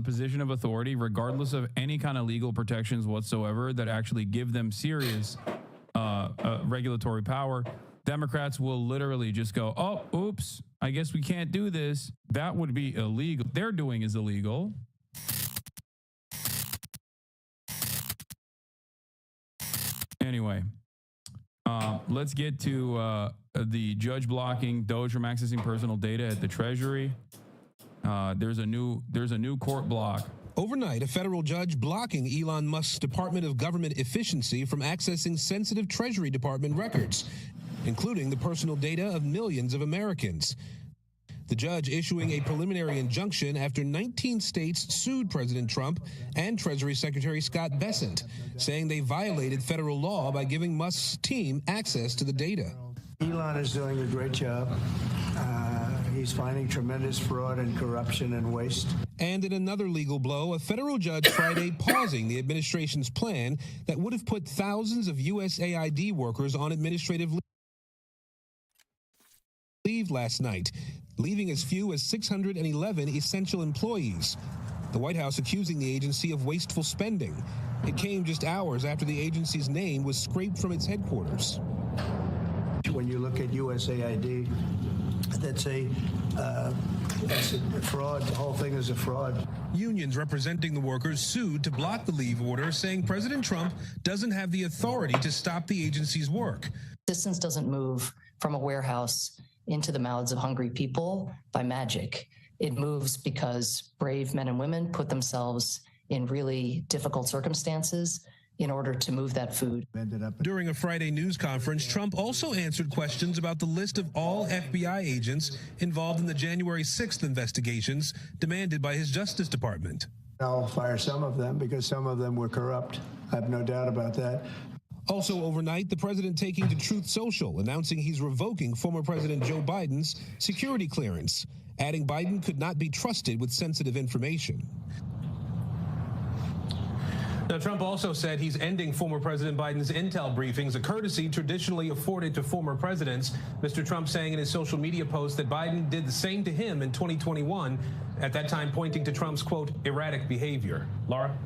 position of authority, regardless of any kind of legal protections whatsoever that actually give them serious regulatory power, Democrats will literally just go, oh, oops, I guess we can't do this. That would be illegal. They're doing is illegal. Anyway, let's get to the judge blocking Doge from accessing personal data at the Treasury. There's a new court block. Overnight, a federal judge blocking Elon Musk's Department of Government Efficiency from accessing sensitive Treasury Department records, including the personal data of millions of Americans. The judge issuing a preliminary injunction after 19 states sued President Trump and Treasury Secretary Scott Bessent, saying they violated federal law by giving Musk's team access to the data. Elon is doing a great job. He's finding tremendous fraud and corruption and waste. And in another legal blow, a federal judge Friday pausing the administration's plan that would have put thousands of USAID workers on administrative leave last night, leaving as few as 611 essential employees. The White House accusing the agency of wasteful spending. It came just hours after the agency's name was scraped from its headquarters. When you look at USAID, that's a fraud. The whole thing is a fraud. Unions representing the workers sued to block the leave order, saying President Trump doesn't have the authority to stop the agency's work. Assistance doesn't move from a warehouse into the mouths of hungry people by magic. It moves because brave men and women put themselves in really difficult circumstances in order to move that food. During a Friday news conference, Trump also answered questions about the list of all FBI agents involved in the January 6th investigations demanded by his Justice Department. I'll fire some of them because some of them were corrupt. I have no doubt about that. Also overnight, the president taking to Truth Social, announcing he's revoking former President Joe Biden's security clearance, adding Biden could not be trusted with sensitive information. Now, Trump also said he's ending former President Biden's intel briefings, a courtesy traditionally afforded to former presidents. Mr. Trump saying in his social media post that Biden did the same to him in 2021, at that time pointing to Trump's, quote, erratic behavior. Laura?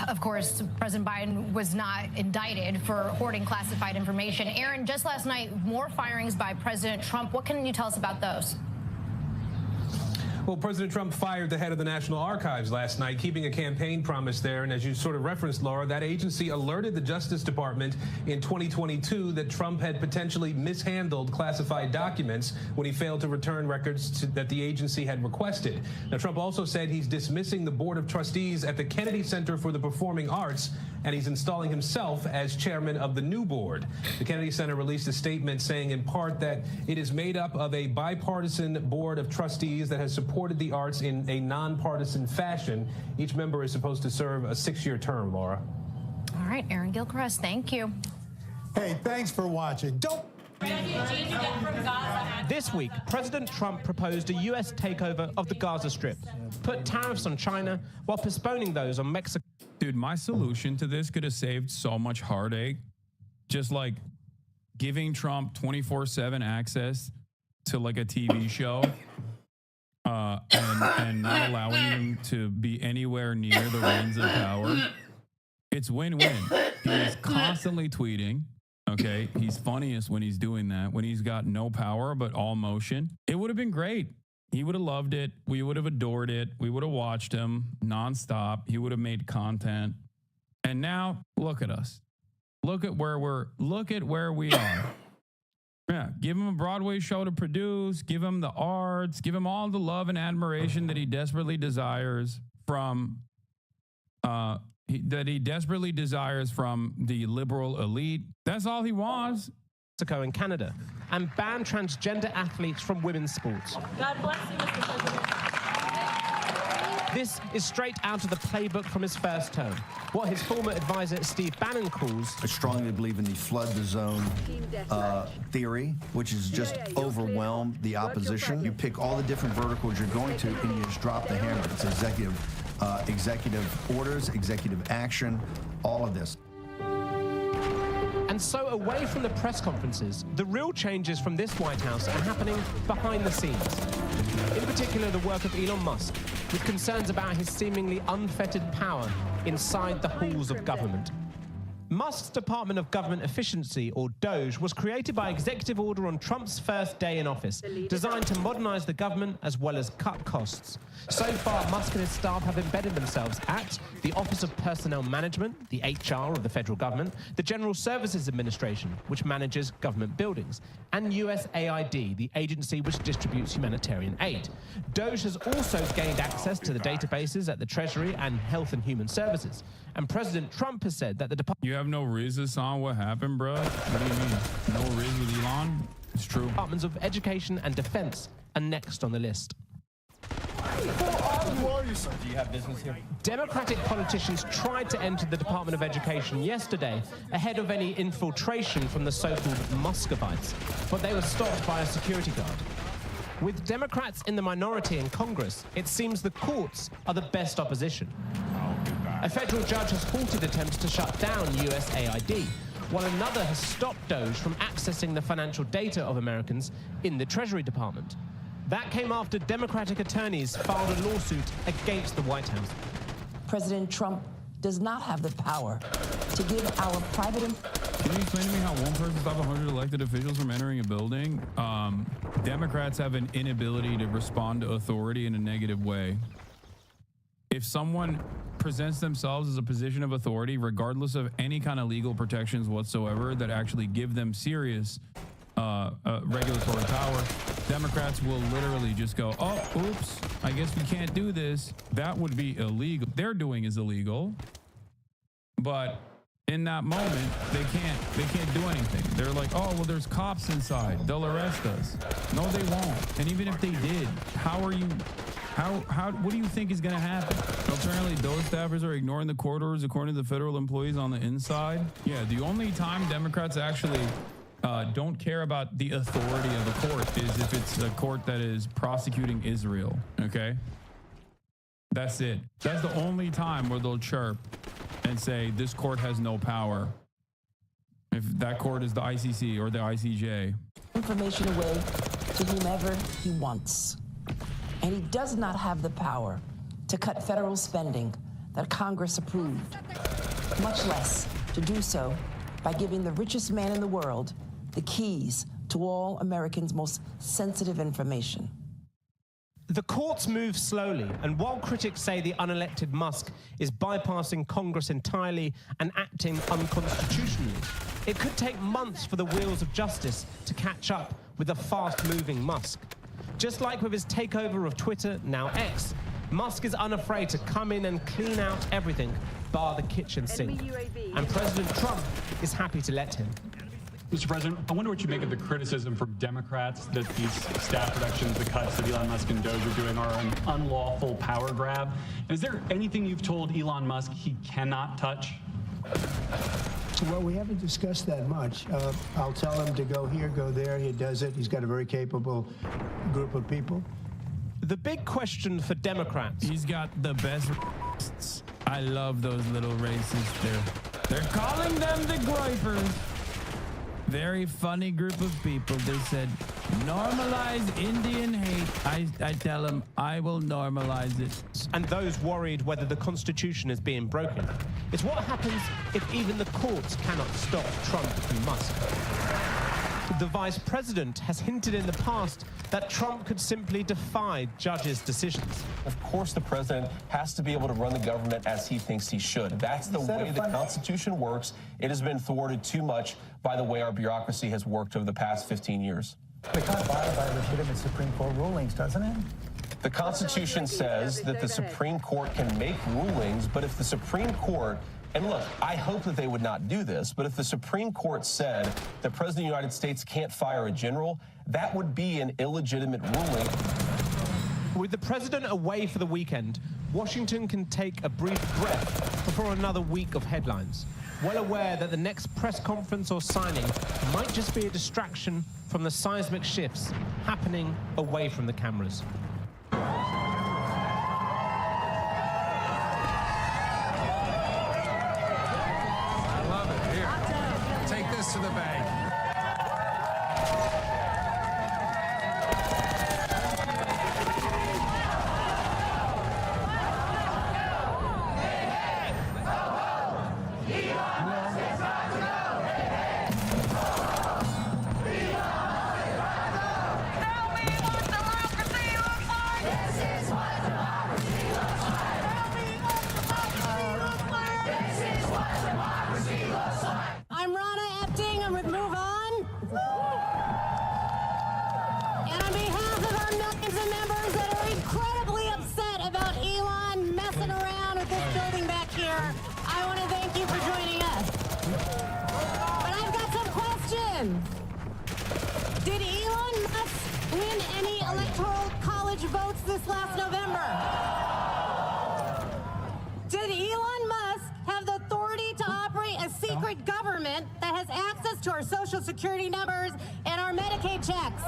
Of course, President Biden was not indicted for hoarding classified information. Aaron, just last night, more firings by President Trump. What can you tell us about those? Well, President Trump fired the head of the National Archives last night, keeping a campaign promise there. And as you sort of referenced, Laura, that agency alerted the Justice Department in 2022 that Trump had potentially mishandled classified documents when he failed to return records that the agency had requested. Now, Trump also said he's dismissing the Board of Trustees at the Kennedy Center for the Performing Arts, and he's installing himself as chairman of the new board. The Kennedy Center released a statement saying in part that it is made up of a bipartisan board of trustees that has supported the arts in a nonpartisan fashion. Each member is supposed to serve a 6-year term, Laura. All right, Aaron Gilchrist, thank you. Hey, thanks for watching. This week, President Trump proposed a U.S. takeover of the Gaza Strip, put tariffs on China while postponing those on Mexico. Dude, my solution to this could have saved so much heartache. Just like giving Trump 24/7 access to like a TV show and not allowing him to be anywhere near the reins of power. It's win-win. He is constantly tweeting. Okay, he's funniest when he's doing that, when he's got no power but all motion. It would have been great. He would have loved it. We would have adored it. We would have watched him nonstop. He would have made content. And now look at us. Look at where we are. Yeah, give him a Broadway show to produce, give him the arts, give him all the love and admiration that he desperately desires from the liberal elite. That's all he wants. Mexico and Canada, and ban transgender athletes from women's sports. God bless you, Mr. President. This is straight out of the playbook from his first term, what his former advisor Steve Bannon calls... I strongly believe in the flood the zone theory, which is just overwhelm the opposition. You pick all the different verticals you're going to, and you just drop the hammer. It's executive orders, executive action, all of this. And so away from the press conferences, the real changes from this White House are happening behind the scenes. In particular, the work of Elon Musk, with concerns about his seemingly unfettered power inside the halls of government. Musk's Department of Government Efficiency, or DOGE, was created by executive order on Trump's first day in office, designed to modernize the government as well as cut costs. So far, Musk and his staff have embedded themselves at the Office of Personnel Management, the HR of the federal government, the General Services Administration, which manages government buildings, and USAID, the agency which distributes humanitarian aid. DOGE has also gained access to the databases at the Treasury and Health and Human Services. And President Trump has said that the department... You have no reasons on what happened, bro? What do you mean? No reason with Elon? It's true. Departments of Education and Defense are next on the list. Do you have business here? Democratic politicians tried to enter the Department of Education yesterday ahead of any infiltration from the so-called Muscovites, but they were stopped by a security guard. With Democrats in the minority in Congress, it seems the courts are the best opposition. A federal judge has halted attempts to shut down USAID, while another has stopped DOGE from accessing the financial data of Americans in the Treasury Department. That came after Democratic attorneys filed a lawsuit against the White House. President Trump does not have the power to give our private... Can you explain to me how one person stopped 100 elected officials from entering a building? Democrats have an inability to respond to authority in a negative way. If someone presents themselves as a position of authority, regardless of any kind of legal protections whatsoever that actually give them serious regulatory power, Democrats will literally just go, oh, oops, I guess we can't do this. That would be illegal. They're doing is illegal. But in that moment, they can't do anything. They're like, oh, well, there's cops inside. They'll arrest us. No, they won't. And even if they did, what do you think is going to happen? Apparently, those staffers are ignoring the court orders according to the federal employees on the inside. Yeah, the only time Democrats actually don't care about the authority of a court is if it's a court that is prosecuting Israel, okay? That's it. That's the only time where they'll chirp and say, this court has no power. If that court is the ICC or the ICJ. Information away to whomever he wants. And he does not have the power to cut federal spending that Congress approved, much less to do so by giving the richest man in the world the keys to all Americans' most sensitive information. The courts move slowly, and while critics say the unelected Musk is bypassing Congress entirely and acting unconstitutionally, it could take months for the wheels of justice to catch up with the fast-moving Musk. Just like with his takeover of Twitter, now X, Musk is unafraid to come in and clean out everything, bar the kitchen sink. And President Trump is happy to let him. Mr. President, I wonder what you make of the criticism from Democrats that these staff reductions, the cuts that Elon Musk and DOGE are doing are an unlawful power grab. Is there anything you've told Elon Musk he cannot touch? Well, we haven't discussed that much. I'll tell him to go here, go there. He does it. He's got a very capable group of people. The big question for Democrats... He's got the best racists. I love those little racists. They're calling them the Groypers. Very funny group of people. They said, normalize Indian hate. I tell them, I will normalize it. And those worried whether the Constitution is being broken. It's what happens if even the courts cannot stop Trump and Musk. The vice president has hinted in the past that Trump could simply defy judges' decisions. Of course, the president has to be able to run the government as he thinks he should. That's the way the Constitution works. It has been thwarted too much by the way our bureaucracy has worked over the past 15 years. It kind of abides by legitimate Supreme Court rulings, doesn't it? The Constitution says that the Supreme Court can make rulings, but if the Supreme Court, and look, I hope that they would not do this, but if the Supreme Court said the President of the United States can't fire a general, that would be an illegitimate ruling. With the president away for the weekend, Washington can take a brief breath before another week of headlines, well aware that the next press conference or signing might just be a distraction from the seismic shifts happening away from the cameras. I love it. Here, take this this to the bank. I'm Rana Epting. I'm with Move On. And on behalf of our millions of members that are incredibly upset about Elon messing around with this building back here, I want to thank you for joining us. But I've got some questions. Did Elon Musk win any electoral college votes this last November? Did Elon Musk have the authority to operate a secret government that has access to our Social Security numbers and our Medicaid checks?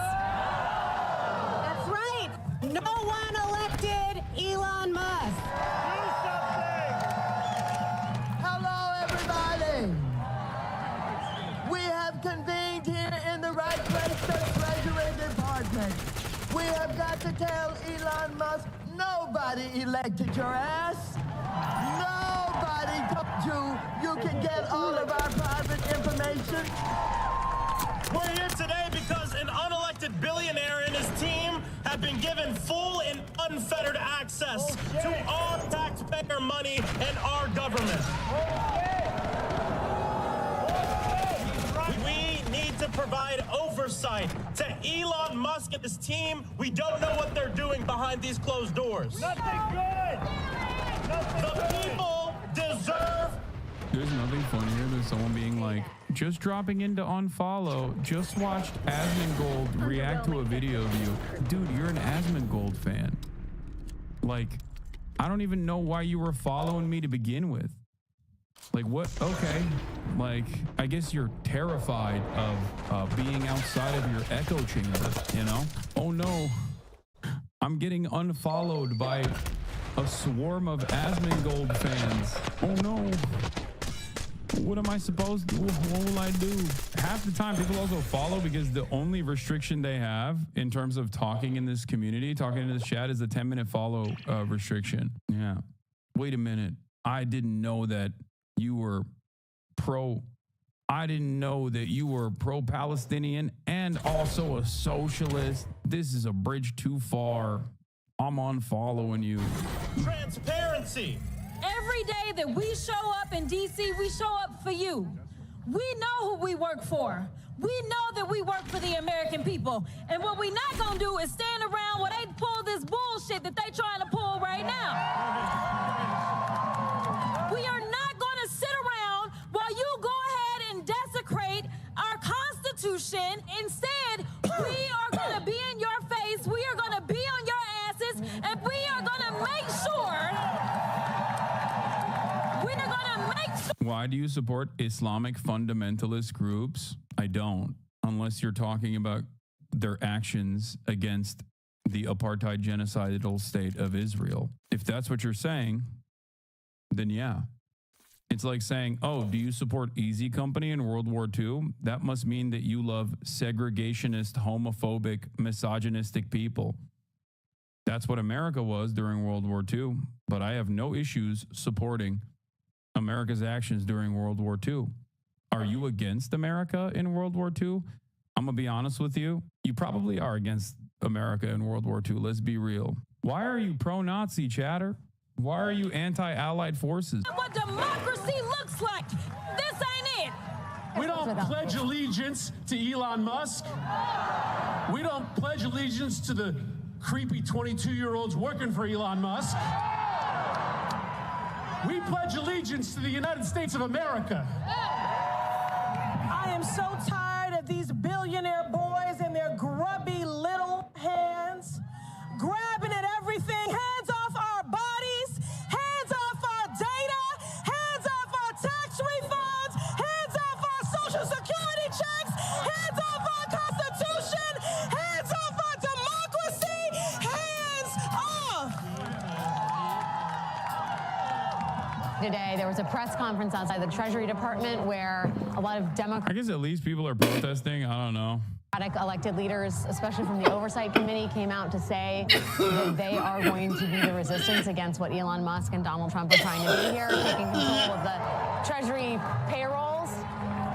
That's right. No one elected Elon Musk. Hello, everybody. We have convened here in the right place, the Treasury Department. We have got to tell Elon Musk, nobody elected your ass. Nobody told you can get all of our private information. We're here today because an unelected billionaire and his team have been given full and unfettered access to our taxpayer money and our government. We need to provide oversight to Elon Musk and his team. We don't know what they're doing behind these closed doors. Nothing good. The people deserve. There's nothing funnier than someone being like, just dropping in to unfollow. Just watched Asmongold react to a video of you. Dude, you're an Asmongold fan. Like, I don't even know why you were following me to begin with. Like, what? Okay. Like, I guess you're terrified of being outside of your echo chamber, you know? Oh no. I'm getting unfollowed by a swarm of Asmongold fans. Oh no. What am I supposed to do? What will I do? Half the time people also follow because the only restriction they have in terms of talking in this community, talking in this chat, is a 10-minute follow restriction. Yeah. Wait a minute. I didn't know that you were pro-Palestinian and also a socialist. This is a bridge too far. I'm unfollowing you. Transparency. Every day that we show up in D.C., we show up for you. We know who we work for. We know that we work for the American people. And what we're not going to do is stand around while they pull this bullshit that they're trying to pull right now. We are not going to sit around while you go ahead and desecrate our Constitution. Instead, we are going to be in your face. We are going to be on your asses. And we are going to make sure. Why do you support Islamic fundamentalist groups? I don't, unless you're talking about their actions against the apartheid genocidal state of Israel. If that's what you're saying, then yeah. It's like saying, oh, do you support Easy Company in World War II? That must mean that you love segregationist, homophobic, misogynistic people. That's what America was during World War II, but I have no issues supporting America's actions during World War II. Are you against America in World War II? I'm going to be honest with you. You probably are against America in World War II. Let's be real. Why are you pro-Nazi, chatter? Why are you anti-Allied forces? What democracy looks like. This ain't it. We don't pledge allegiance to Elon Musk. We don't pledge allegiance to the creepy 22-year-olds working for Elon Musk. We pledge allegiance to the United States of America. I am so tired of these billionaire boys and their grubby little hands grabbing at everything. Hands off our bodies, hands off our data, hands off our tax refunds, hands off our Social Security checks, hands off our Constitution, hands off our democracy, hands off. Today, there was a press conference outside the Treasury Department where a lot of I guess at least people are protesting. I don't know. Democratic elected leaders, especially from the Oversight Committee, came out to say that they are going to be the resistance against what Elon Musk and Donald Trump are trying to do here, taking control of the Treasury payrolls.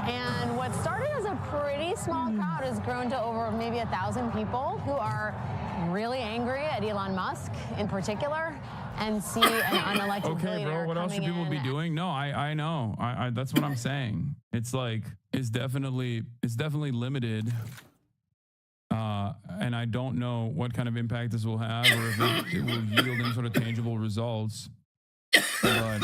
And what started as a pretty small crowd has grown to over maybe 1,000 people who are really angry at Elon Musk in particular and see an unelected Okay, billionaire bro, what else should coming people be in. doing? No, I know. I that's what I'm saying. It's like it's definitely limited. And I don't know what kind of impact this will have or if it will yield any sort of tangible results. But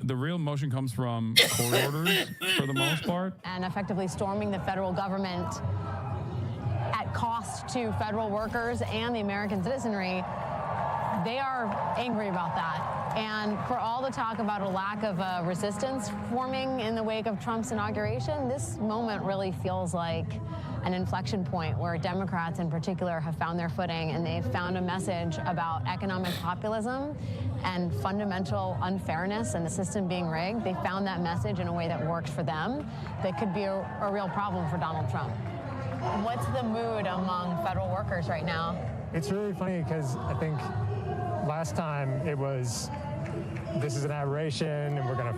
the real motion comes from court orders for the most part. And effectively storming the federal government at cost to federal workers and the American citizenry. They are angry about that. And for all the talk about a lack of resistance forming in the wake of Trump's inauguration, this moment really feels like an inflection point where Democrats in particular have found their footing and they've found a message about economic populism and fundamental unfairness and the system being rigged. They found that message in a way that worked for them that could be a real problem for Donald Trump. What's the mood among federal workers right now? It's really funny because I think last time it was, this is an aberration and we're gonna,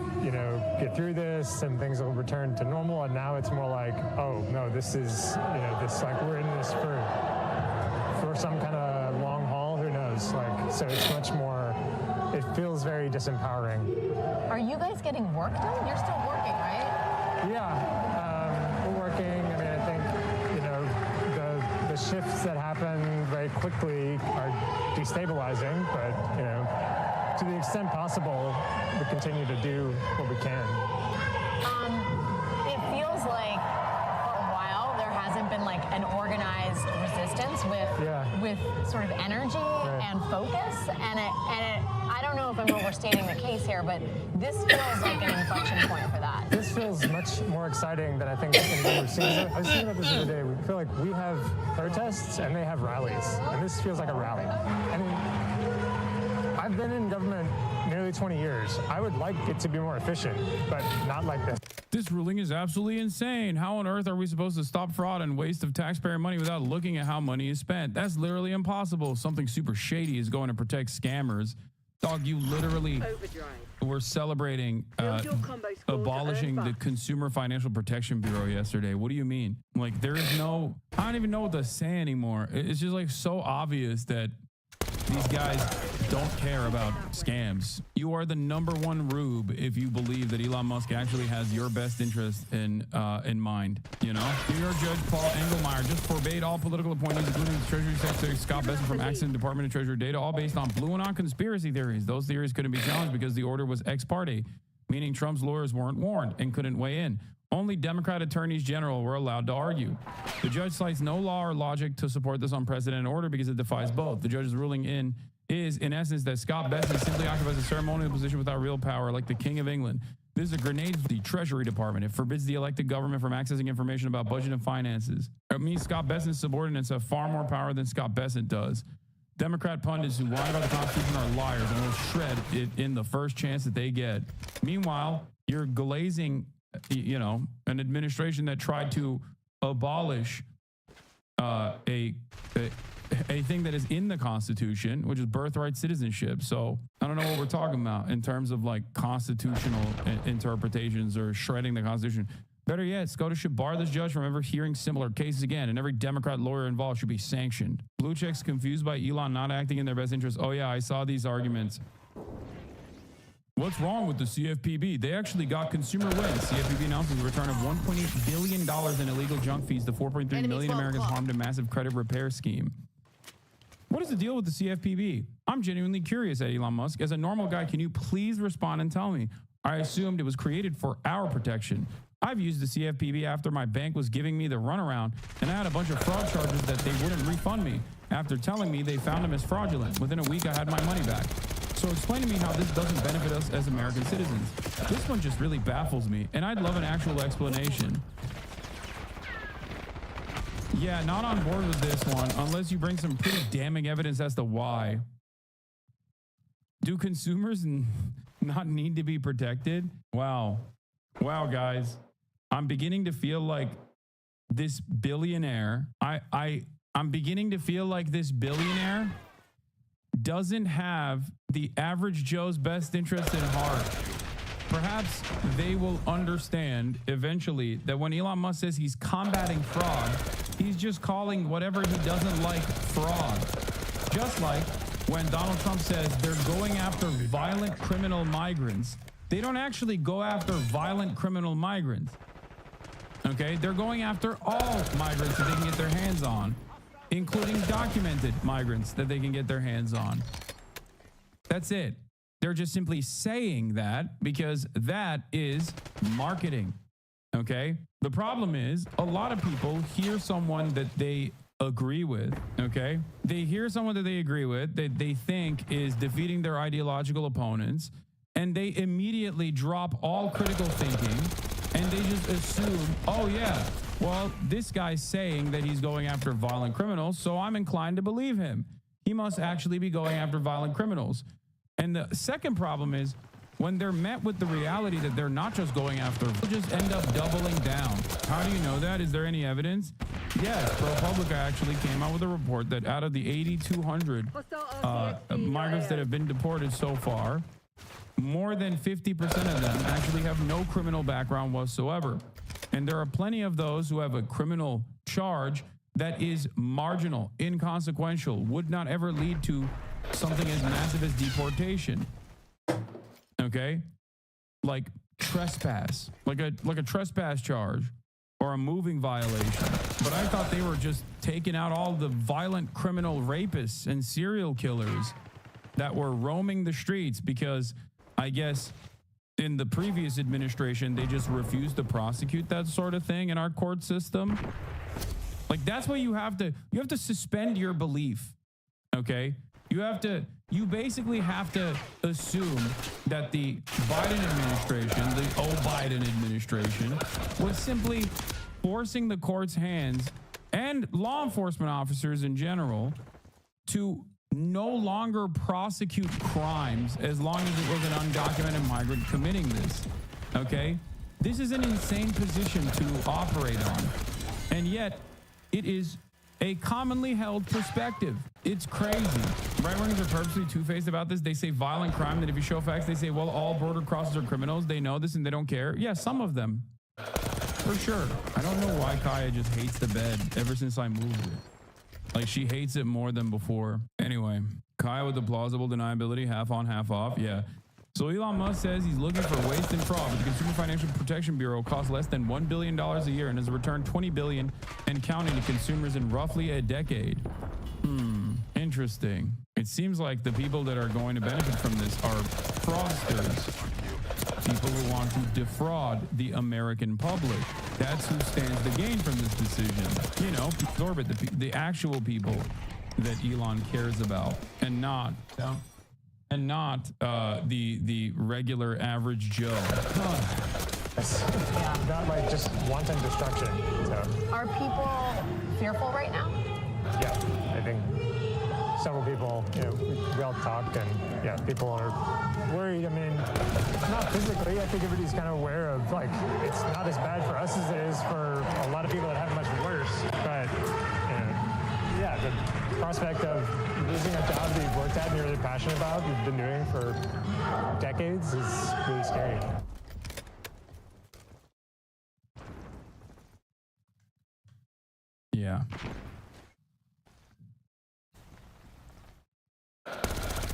get through this and things will return to normal. And now it's more like, oh no, this is, this like we're in this for some kind of long haul. Who knows? Like, so it's much more. It feels very disempowering. Are you guys getting work done? You're still working, right? Yeah, we're working. I mean, I think the shifts that happen very quickly are destabilizing, but to the extent possible, we continue to do what we can. It feels like for a while there hasn't been like an organized resistance with sort of energy and focus, and I don't know if I'm overstating the case here, but this feels like an inflection point for that. This feels much more exciting than I think we've seen. I was thinking about this the other day. We feel like we have protests and they have rallies, and this feels like a rally. I mean, I've been in government nearly 20 years. I would like it to be more efficient, but not like this. This ruling is absolutely insane. How on earth are we supposed to stop fraud and waste of taxpayer money without looking at how money is spent? That's literally impossible. Something super shady is going to protect scammers. Dog, you literally were celebrating abolishing the Consumer Financial Protection Bureau yesterday. What do you mean? Like, there is no, I don't even know what to say anymore. It's just like so obvious that these guys don't care about scams. You are the #1 rube if you believe that Elon Musk actually has your best interest in mind. New York Judge Paul Engelmeyer just forbade all political appointees, including Treasury Secretary Scott Bessent, from accessing Department of Treasury data, all based on BlueAnon conspiracy theories. Those theories couldn't be challenged because the order was ex parte, meaning Trump's lawyers weren't warned and couldn't weigh in. Only Democrat attorneys general were allowed to argue. The judge cites no law or logic to support this unprecedented order because it defies both. The judge's ruling is, in essence, that Scott Bessent simply occupies a ceremonial position without real power, like the King of England. This is a grenade for the Treasury Department. It forbids the elected government from accessing information about budget and finances. It means Scott Bessent's subordinates have far more power than Scott Bessent does. Democrat pundits who lie about the Constitution are liars and will shred it in the first chance that they get. Meanwhile, you're glazing an administration that tried to abolish a thing that is in the Constitution, which is birthright citizenship. So I don't know what we're talking about in terms of like constitutional interpretations or shredding the Constitution. Better yet, SCOTUS should bar this judge from ever hearing similar cases again, and every Democrat lawyer involved should be sanctioned. Blue checks confused by Elon not acting in their best interest. Oh yeah, I saw these arguments. What's wrong with the CFPB? They actually got consumer wins. CFPB announces a return of $1.8 billion in illegal junk fees to 4.3 million Americans harmed in massive credit repair scheme. What is the deal with the CFPB? I'm genuinely curious at Elon Musk. As a normal guy, can you please respond and tell me? I assumed it was created for our protection. I've used the CFPB after my bank was giving me the runaround, and I had a bunch of fraud charges that they wouldn't refund me after telling me they found them as fraudulent. Within a week, I had my money back. So explain to me how this doesn't benefit us as American citizens. This one just really baffles me, and I'd love an actual explanation. Yeah, not on board with this one, unless you bring some pretty damning evidence as to why. Do consumers not need to be protected? Wow. Wow, guys. I'm beginning to feel like this billionaire, I'm beginning to feel like this billionaire doesn't have the average Joe's best interest in heart. Perhaps they will understand eventually that when Elon Musk says he's combating fraud, he's just calling whatever he doesn't like fraud. Just like when Donald Trump says they're going after violent criminal migrants, they don't actually go after violent criminal migrants. Okay, they're going after all migrants that they can get their hands on, including documented migrants that they can get their hands on. That's it. They're just simply saying that because that is marketing. Okay. The problem is a lot of people hear someone that they agree with. Okay. They hear someone that they agree with that they think is defeating their ideological opponents, and they immediately drop all critical thinking and they just assume, oh yeah, well, this guy's saying that he's going after violent criminals, so I'm inclined to believe him. He must actually be going after violent criminals. And the second problem is when they're met with the reality that they're not just going after, they'll just end up doubling down. How do you know that? Is there any evidence? Yes, ProPublica actually came out with a report that out of the 8,200 migrants that have been deported so far, more than 50% of them actually have no criminal background whatsoever. And there are plenty of those who have a criminal charge that is marginal, inconsequential, would not ever lead to something as massive as deportation. Okay? Like trespass, like a trespass charge or a moving violation. But I thought they were just taking out all the violent criminal rapists and serial killers that were roaming the streets because I guess in the previous administration, they just refused to prosecute that sort of thing in our court system. Like that's what you have to suspend your belief. Okay? You basically have to assume that the Biden administration, the Biden administration, was simply forcing the court's hands and law enforcement officers in general to no longer prosecute crimes as long as it was an undocumented migrant committing this. Okay? This is an insane position to operate on. And yet, it is a commonly held perspective. It's crazy. Right-wingers are purposely two-faced about this. They say violent crime, that if you show facts, they say, well, all border crossers are criminals. They know this and they don't care. Yeah, some of them. For sure. I don't know why Kaya just hates the bed ever since I moved it. Like, she hates it more than before. Anyway, Kaya with the plausible deniability, half on, half off. Yeah. So Elon Musk says he's looking for waste and fraud, but the Consumer Financial Protection Bureau costs less than $1 billion a year and has returned $20 billion and counting to consumers in roughly a decade. Interesting. It seems like the people that are going to benefit from this are fraudsters. People who want to defraud the American public. That's who stands to gain from this decision. You know, absorb it, the actual people that Elon cares about, and not the regular average Joe. Not like just wanton destruction. So. Are people fearful right now? Yeah, I think several people, we all talk, and yeah, people are worried. I mean, not physically. I think everybody's kind of aware of, like, it's not as bad for us as it is for a lot of people that have it much worse. But, yeah, the prospect of losing a job that you've worked at and you're really passionate about, you've been doing for decades, is really scary. Yeah.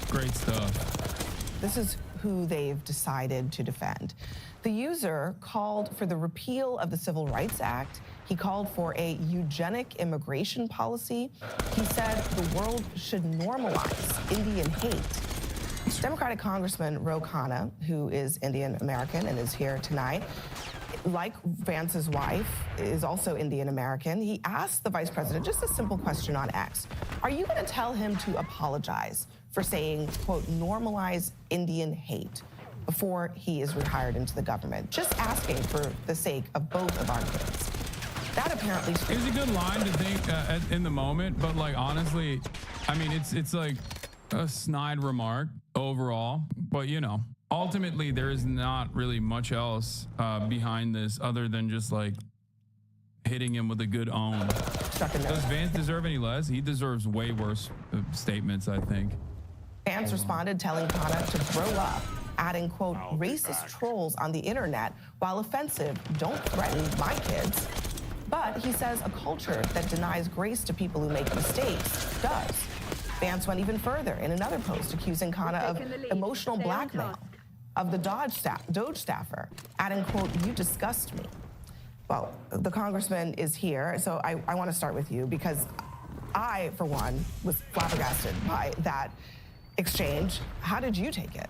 Great stuff. This is who they've decided to defend. The user called for the repeal of the Civil Rights Act. He called for a eugenic immigration policy. He said the world should normalize Indian hate. Democratic Congressman Ro Khanna, who is Indian American and is here tonight, like Vance's wife, is also Indian American. He asked the vice president just a simple question on X. Are you going to tell him to apologize for saying, quote, normalize Indian hate before he is rehired into the government? Just asking for the sake of both of our kids. That apparently is a good line to think in the moment, but like honestly, I mean, it's like a snide remark overall, but you know, ultimately there is not really much else behind this other than just like hitting him with a good own. Does Vance deserve any less? He deserves way worse statements, I think. Vance responded telling Kana to grow up, adding, quote, racist trolls on the internet, while offensive, don't threaten my kids. But he says a culture that denies grace to people who make mistakes does. Vance went even further in another post, accusing Kana of emotional blackmail of the Doge staffer, adding, quote, you disgust me. Well, the congressman is here, so I want to start with you because I, for one, was flabbergasted by that exchange. How did you take it?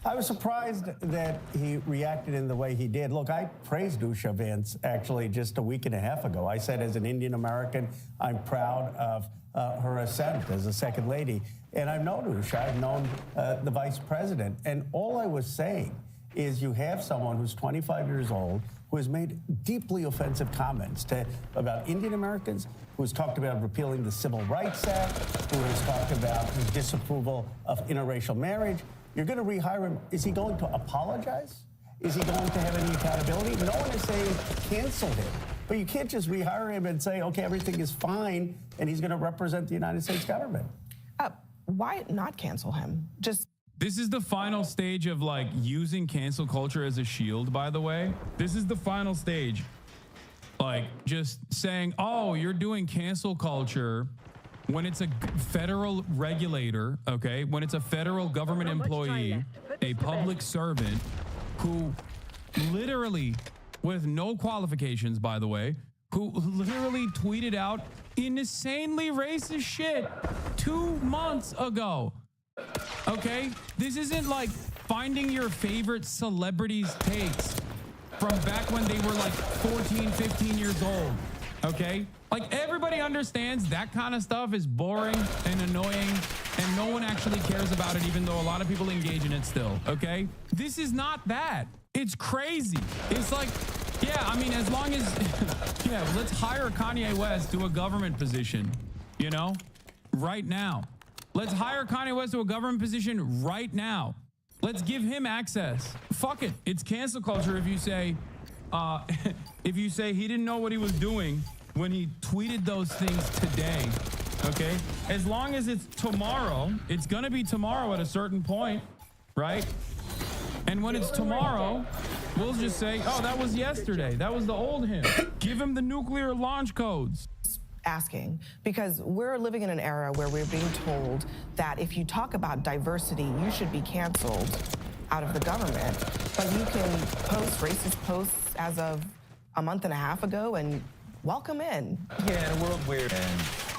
I was surprised that he reacted in the way he did. Look, I praised Usha Vance actually just a week and a half ago. I said, as an Indian American, I'm proud of her ascent as a second lady. And I've known Usha, I've known the vice president. And all I was saying is you have someone who's 25 years old who has made deeply offensive comments about Indian Americans, who has talked about repealing the Civil Rights Act, who has talked about his disapproval of interracial marriage. You're going to rehire him. Is he going to apologize? Is he going to have any accountability? No one is saying cancel him. But you can't just rehire him and say, okay, everything is fine, and he's going to represent the United States government. Why not cancel him? This is the final stage of like using cancel culture as a shield, by the way. This is the final stage. Like just saying, oh, you're doing cancel culture when it's a federal regulator, okay? When it's a federal government employee, a public servant who literally, with no qualifications, by the way, who literally tweeted out insanely racist shit 2 months ago. Okay? This isn't like finding your favorite celebrities' takes from back when they were like 14, 15 years old. Okay? Like everybody understands that kind of stuff is boring and annoying and no one actually cares about it, even though a lot of people engage in it still. Okay? This is not that. It's crazy. It's like, yeah, I mean, as long as, yeah, let's hire Kanye West to a government position, you know, right now. Let's hire Kanye West to a government position right now. Let's give him access. Fuck it. It's cancel culture if you say he didn't know what he was doing when he tweeted those things today. Okay? As long as it's tomorrow, it's going to be tomorrow at a certain point, right? And when it's tomorrow, we'll just say, oh, that was yesterday. That was the old him. Give him the nuclear launch codes. Asking, because we're living in an era where we're being told that if you talk about diversity, you should be canceled out of the government. But you can post racist posts as of a month and a half ago and welcome in. Yeah, in a world where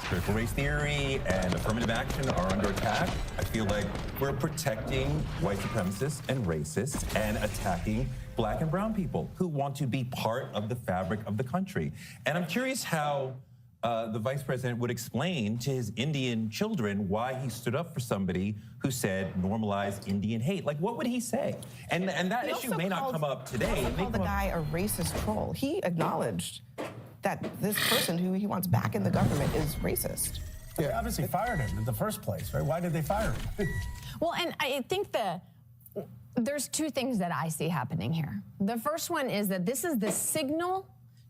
critical race theory and affirmative action are under attack, I feel like we're protecting white supremacists and racists and attacking black and brown people who want to be part of the fabric of the country. And I'm curious how the vice president would explain to his Indian children why he stood up for somebody who said normalize Indian hate. Like, what would he say? And that issue may not come up today. He also called the guy a racist troll. He acknowledged that this person who he wants back in the government is racist. They obviously fired him in the first place, right? Why did they fire him? Well, and I think there's two things that I see happening here. The first one is that this is the signal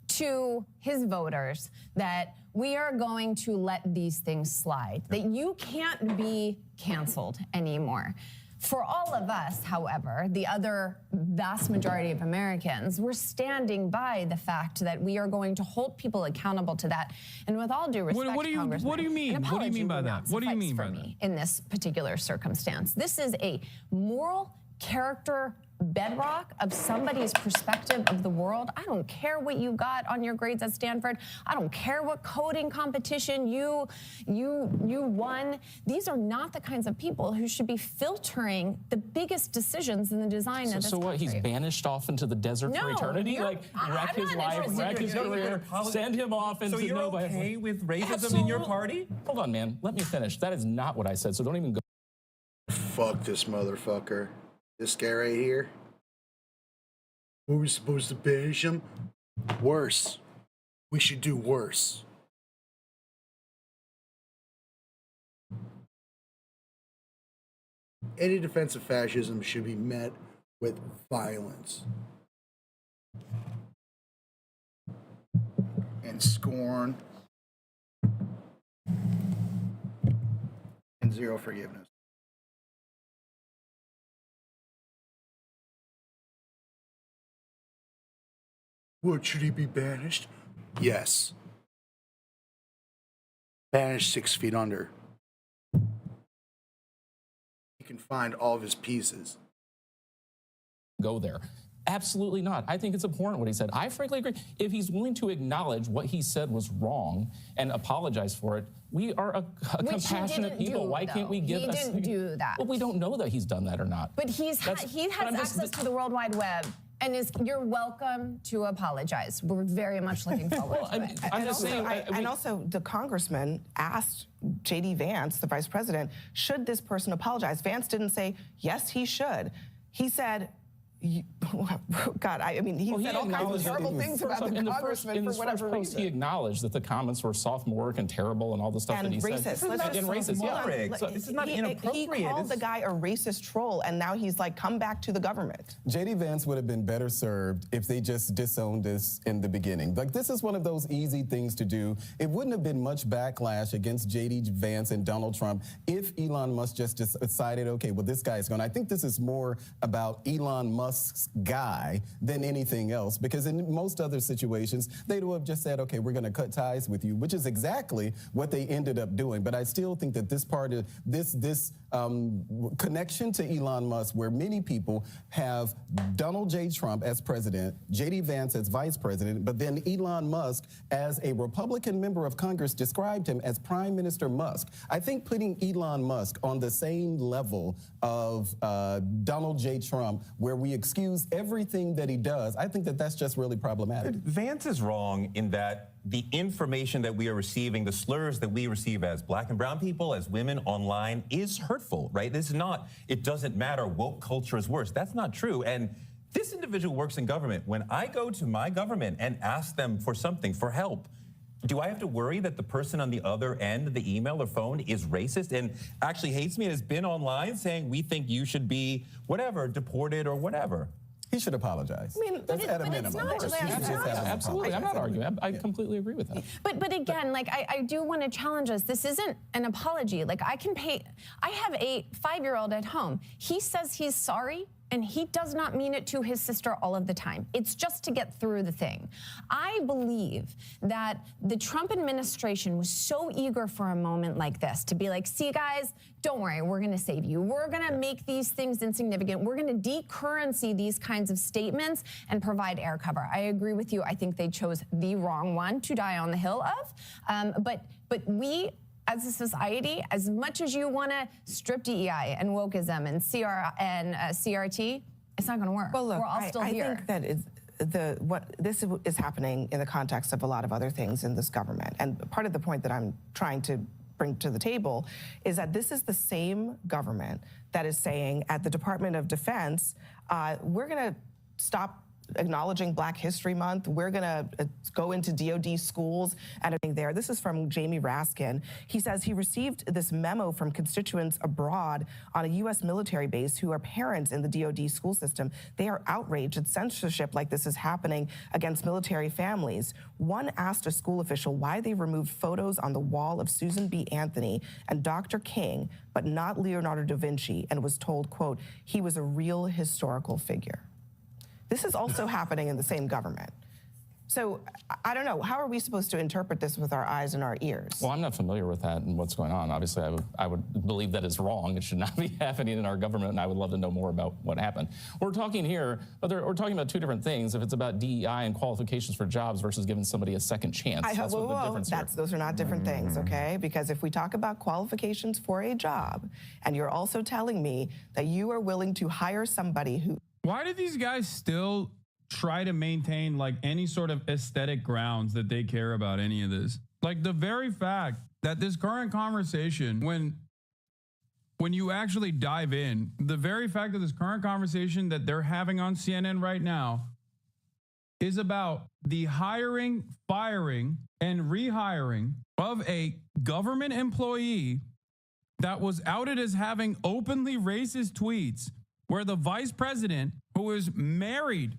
to his voters that we are going to let these things slide, that you can't be canceled anymore. For all of us, however, the other vast majority of Americans, we're standing by the fact that we are going to hold people accountable to that. And with all due respect, what do you mean? What do you mean by that? What do you mean by that? In this particular circumstance, this is a moral character bedrock of somebody's perspective of the world. I don't care what you got on your grades at Stanford. I don't care what coding competition you won. These are not the kinds of people who should be filtering the biggest decisions in the design of this So what, he's banished off into the desert for eternity? Like, wreck his life, wreck his career, send him off into nobody. So you're okay with racism in your party? Hold on, man. Let me finish. That is not what I said, so don't even go. Fuck this motherfucker. This guy right here. Were we supposed to banish him? Worse. We should do worse. Any defense of fascism should be met with violence and scorn and zero forgiveness. What, should he be banished? Yes. Banished 6 feet under. He can find all of his pieces. Go there. Absolutely not. I think it's abhorrent what he said. I frankly agree. If he's willing to acknowledge what he said was wrong and apologize for it, we are a compassionate people. Why can't we give us... He didn't do that. Well, we don't know that he's done that or not. But he has access to the World Wide Web. And you're welcome to apologize. We're very much looking forward to it. I'm just saying, and also, the congressman asked J.D. Vance, the vice president, should this person apologize? Vance didn't say, yes, he should. He said, God, I mean, he said all kinds of terrible things about the congressman for whatever reason. He acknowledged that the comments were sophomoric and terrible and all the stuff that he said. And racist, yeah. So this is not inappropriate. He called the guy a racist troll, and now he's like, come back to the government. J.D. Vance would have been better served if they just disowned this in the beginning. Like, this is one of those easy things to do. It wouldn't have been much backlash against J.D. Vance and Donald Trump if Elon Musk just decided, okay, well, this guy's going. I think this is more about Elon Musk's guy than anything else, because in most other situations, they would have just said, okay, we're going to cut ties with you, which is exactly what they ended up doing. But I still think that this part of this connection to Elon Musk, where many people have Donald J. Trump as president, J.D. Vance as vice president, but then Elon Musk as a Republican member of Congress described him as Prime Minister Musk. I think putting Elon Musk on the same level of Donald J. Trump, where we excuse everything that he does, I think that that's just really problematic. Vance is wrong in that the information that we are receiving, the slurs that we receive as black and brown people, as women online, is hurtful, right? This is not, it doesn't matter, woke culture is worse. That's not true. And this individual works in government. When I go to my government and ask them for something, for help, do I have to worry that the person on the other end of the email or phone is racist and actually hates me and has been online saying, we think you should be whatever, deported or whatever? He should apologize. I mean, that's at a minimum. Absolutely, I'm not arguing. I completely agree with that. But again, like I do want to challenge us. This isn't an apology. Like I have a 5-year-old at home. He says he's sorry, and he does not mean it to his sister all of the time. It's just to get through the thing. I believe that the Trump administration was so eager for a moment like this to be like, see guys, don't worry, we're gonna save you. We're gonna make these things insignificant. We're gonna decurrency these kinds of statements and provide air cover. I agree with you. I think they chose the wrong one to die on the hill of. But we, as a society, as much as you want to strip DEI and wokeism and CRT, it's not going to work. Well, look, we're all still here. I think that this is happening in the context of a lot of other things in this government. And part of the point that I'm trying to bring to the table is that this is the same government that is saying at the Department of Defense, we're going to stop acknowledging Black History Month. We're going to go into DOD schools and everything there. This is from Jamie Raskin. He says he received this memo from constituents abroad on a U.S. military base who are parents in the DOD school system. They are outraged at censorship like this is happening against military families. One asked a school official why they removed photos on the wall of Susan B. Anthony and Dr. King, but not Leonardo da Vinci, and was told, quote, he was a real historical figure. This is also happening in the same government. So I don't know, how are we supposed to interpret this with our eyes and our ears? Well, I'm not familiar with that and what's going on. Obviously, I would believe that is wrong. It should not be happening in our government, and I would love to know more about what happened. We're talking here, we're talking about two different things. If it's about DEI and qualifications for jobs versus giving somebody a second chance, that's what the difference is. Those are not different things, okay? Because if we talk about qualifications for a job, and you're also telling me that you are willing to hire somebody who... Why do these guys still try to maintain like any sort of aesthetic grounds that they care about any of this? Like the very fact that this current conversation, when you actually dive in, the very fact that this current conversation that they're having on CNN right now is about the hiring, firing, and rehiring of a government employee that was outed as having openly racist tweets where the vice president, who is married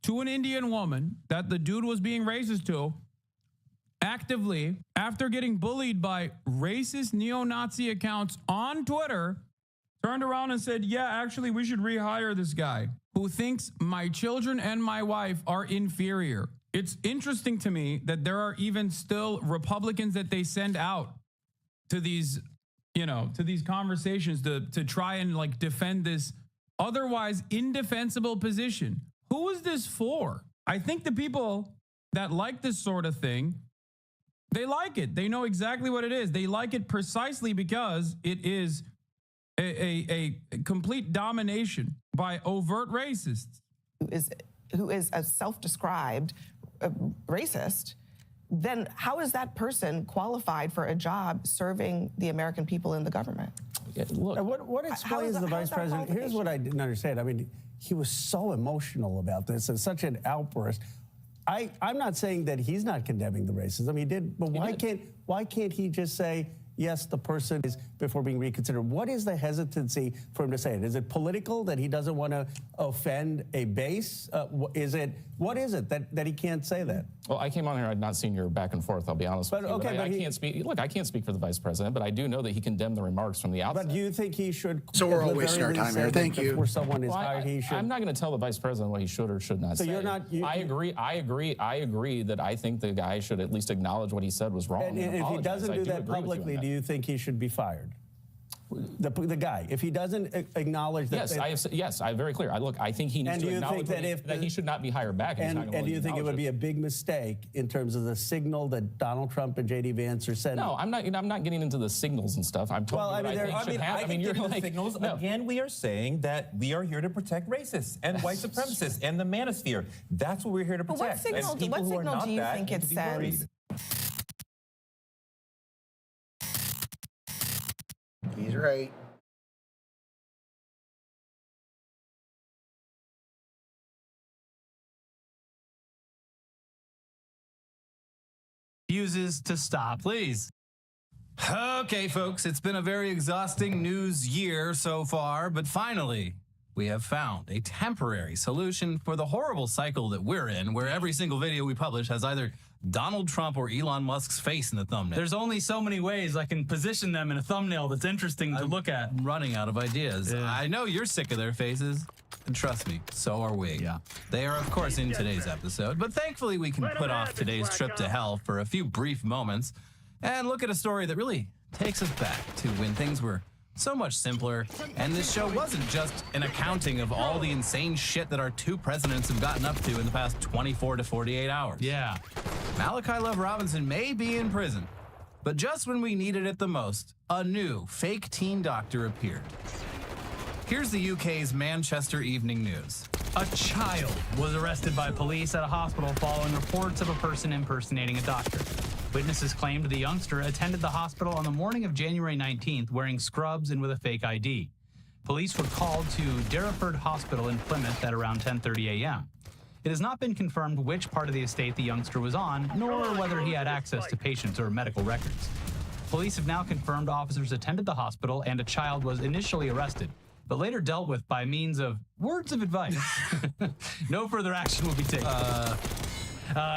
to an Indian woman that the dude was being racist to, actively, after getting bullied by racist neo-Nazi accounts on Twitter, turned around and said, yeah, actually, we should rehire this guy who thinks my children and my wife are inferior. It's interesting to me that there are even still Republicans that they send out to these, to these conversations to try and like defend this otherwise indefensible position. Who is this for? I think the people that like this sort of thing, they like it. They know exactly what it is. They like it precisely because it is a complete domination by overt racists. Who is a self-described racist, then how is that person qualified for a job serving the American people in the government? Look, what explains the vice president? Here's what I didn't understand. I mean, he was so emotional about this and such an outburst. I'm not saying that he's not condemning the racism. He did, but why can't he just say, yes, the person is before being reconsidered? What is the hesitancy for him to say it? Is it political that he doesn't want to offend a base? What is it that he can't say that? Well, I came on here, I'd not seen your back and forth, I'll be honest with you. Okay, I can't speak. Look, I can't speak for the vice president, but I do know that he condemned the remarks from the outset. But do you think he should? So we're all wasting our time here. Thank you. Before someone is hired, he should. I'm not going to tell the vice president what he should or should not say. You're not. I agree that I think the guy should at least acknowledge what he said was wrong. And if he doesn't do that publicly, do you think he should be fired? The guy, if he doesn't acknowledge that. Yes, I'm very clear. I think he needs to acknowledge that he should not be hired back. And do you think it would be a big mistake in terms of the signal that Donald Trump and J.D. Vance are sending? No, I'm not getting into the signals and stuff. I'm talking about signals. No. Again, we are saying that we are here to protect racists and white supremacists and the manosphere. That's what we're here to protect. But what signal do you think it sends? He's right. Refuses to stop, please. Okay, folks, it's been a very exhausting news year so far, but finally, we have found a temporary solution for the horrible cycle that we're in, where every single video we publish has either Donald Trump or Elon Musk's face in the thumbnail. There's only so many ways I can position them in a thumbnail that's interesting to look at. I'm running out of ideas. Yeah. I know you're sick of their faces, and trust me, so are we. Yeah. They are, of course, in today's episode, but thankfully we can put off today's trip to hell for a few brief moments and look at a story that really takes us back to when things were so much simpler, and this show wasn't just an accounting of all the insane shit that our two presidents have gotten up to in the past 24 to 48 hours. Yeah. Malachi Love Robinson may be in prison, but just when we needed it the most, a new fake teen doctor appeared. Here's the UK's Manchester Evening News. A child was arrested by police at a hospital following reports of a person impersonating a doctor. Witnesses claimed the youngster attended the hospital on the morning of January 19th wearing scrubs and with a fake ID. Police were called to Derriford Hospital in Plymouth at around 10:30 a.m. It has not been confirmed which part of the estate the youngster was on, nor whether he had access to patients or medical records. Police have now confirmed officers attended the hospital and a child was initially arrested, but later dealt with by means of words of advice. No further action will be taken.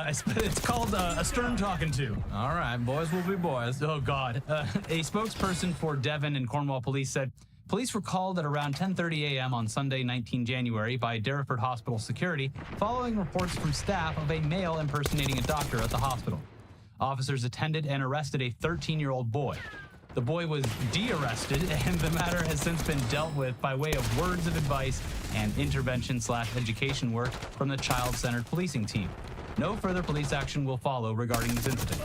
It's called a stern talking to. All right, boys will be boys. Oh, God. A spokesperson for Devon and Cornwall Police said police were called at around 10:30 a.m. on Sunday, 19 January by Derriford Hospital security following reports from staff of a male impersonating a doctor at the hospital. Officers attended and arrested a 13-year-old boy. The boy was de-arrested, and the matter has since been dealt with by way of words of advice and intervention/education work from the child-centered policing team. No further police action will follow regarding this incident.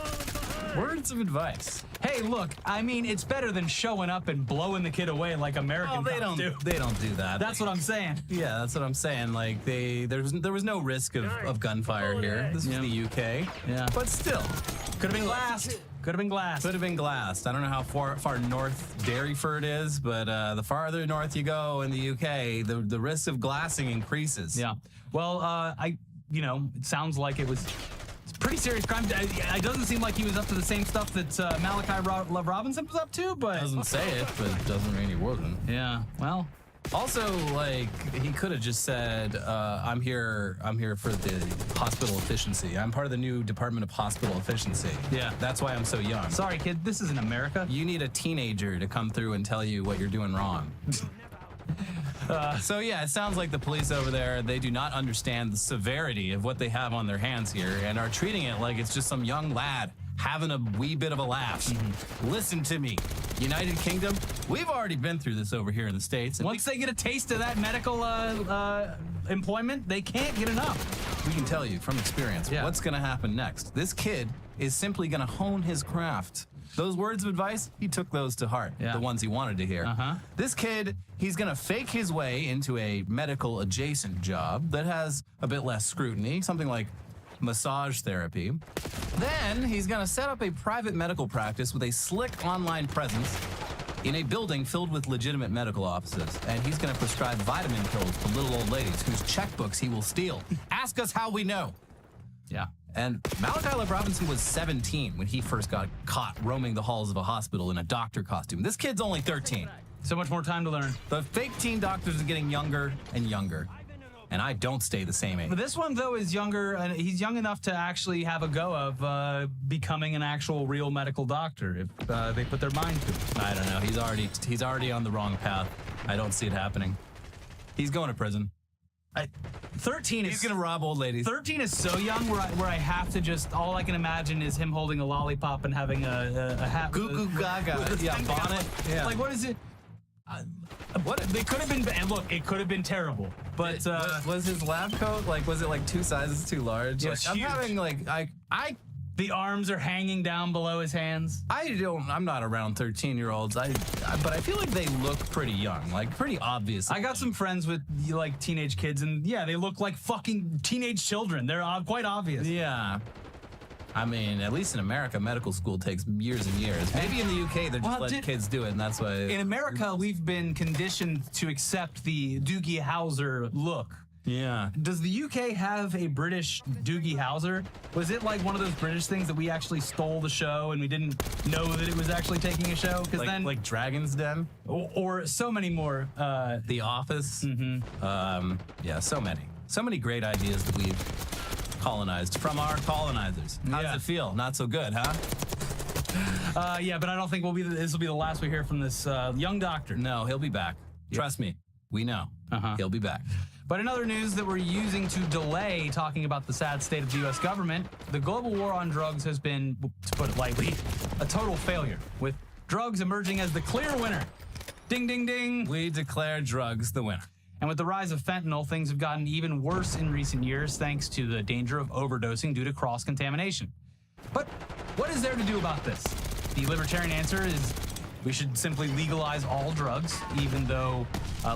Words of advice. Hey, look, I mean, it's better than showing up and blowing the kid away like American cops do. They don't do that. That's what I'm saying. Yeah, that's what I'm saying. Like, there was no risk of gunfire here. This was the UK. Yeah. But still, could have been glassed. Could have been glassed. Could have been glassed. I don't know how far north Derriford is, but the farther north you go in the UK, the risk of glassing increases. Yeah. Well, it sounds like it's pretty pretty serious crime. It doesn't seem like he was up to the same stuff that Malachi Love Robinson was up to, but Doesn't say it, but it doesn't mean he wasn't. yeah. Well, Also, like, he could have just said, I'm here for the hospital efficiency. I'm part of the new Department of Hospital Efficiency. Yeah. That's why I'm so young. sorry, kid. This isn't America. You need a teenager to come through and tell you what you're doing wrong. So yeah, it sounds like the police over there, they do not understand the severity of what they have on their hands here and are treating it like it's just some young lad having a wee bit of a laugh. Listen to me, United Kingdom, we've already been through this over here in the States. And Once they get a taste of that medical employment, they can't get enough. we can tell you from experience what's going to happen next. This kid is simply going to hone his craft. Those words of advice, he took those to heart, the ones he wanted to hear. This kid, he's going to fake his way into a medical adjacent job that has a bit less scrutiny, something like massage therapy. Then he's going to set up a private medical practice with a slick online presence in a building filled with legitimate medical offices. And he's going to prescribe vitamin pills to little old ladies whose checkbooks he will steal. Ask us how we know. Yeah. And Malachi Love Robinson was 17 when he first got caught roaming the halls of a hospital in a doctor costume. This kid's only 13. So much more time to learn. The fake teen doctors are getting younger and younger. And I don't stay the same age. But this one, though, is younger, and he's young enough to actually have a go of becoming an actual real medical doctor if they put their mind to it. I don't know. He's already on the wrong path. I don't see it happening. He's going to prison. 13 is... He's going to rob old ladies. 13 is so young where I have to just... All I can imagine is him holding a lollipop and having a hat. Goo goo gaga. Yeah, bonnet. Yeah. Like, what is it? What they could have been, and look, it could have been terrible. But was his lab coat was it like 2 sizes too large? Yeah, Like, I'm having like the arms are hanging down below his hands. I'm not around 13-year-olds. But I feel like they look pretty young, like pretty obvious. I got some friends with like teenage kids, and yeah, they look like fucking teenage children. They're quite obvious. Yeah. I mean, at least in America, medical school takes years and years. Maybe in the UK, they're just letting kids do it, and that's why... In America, we've been conditioned to accept the Doogie Howser look. Yeah. Does the UK have a British Doogie Howser? Was it like one of those British things that we actually stole the show and we didn't know that it was actually taking a show? Because then... Like Dragon's Den? Or so many more. The Office? Yeah, so many. So many great ideas that we've... colonized from our colonizers. How does it feel? Not so good, huh? Yeah, but I don't think this will be the last we hear from this young doctor. No, he'll be back. Trust me, we know. He'll be back. But in other news that we're using to delay talking about the sad state of the U.S. government, the global war on drugs has been, to put it lightly, a total failure, with drugs emerging as the clear winner. Ding, ding, ding. We declare drugs the winner. And with the rise of fentanyl, things have gotten even worse in recent years thanks to the danger of overdosing due to cross-contamination. But what is there to do about this? The libertarian answer is we should simply legalize all drugs, even though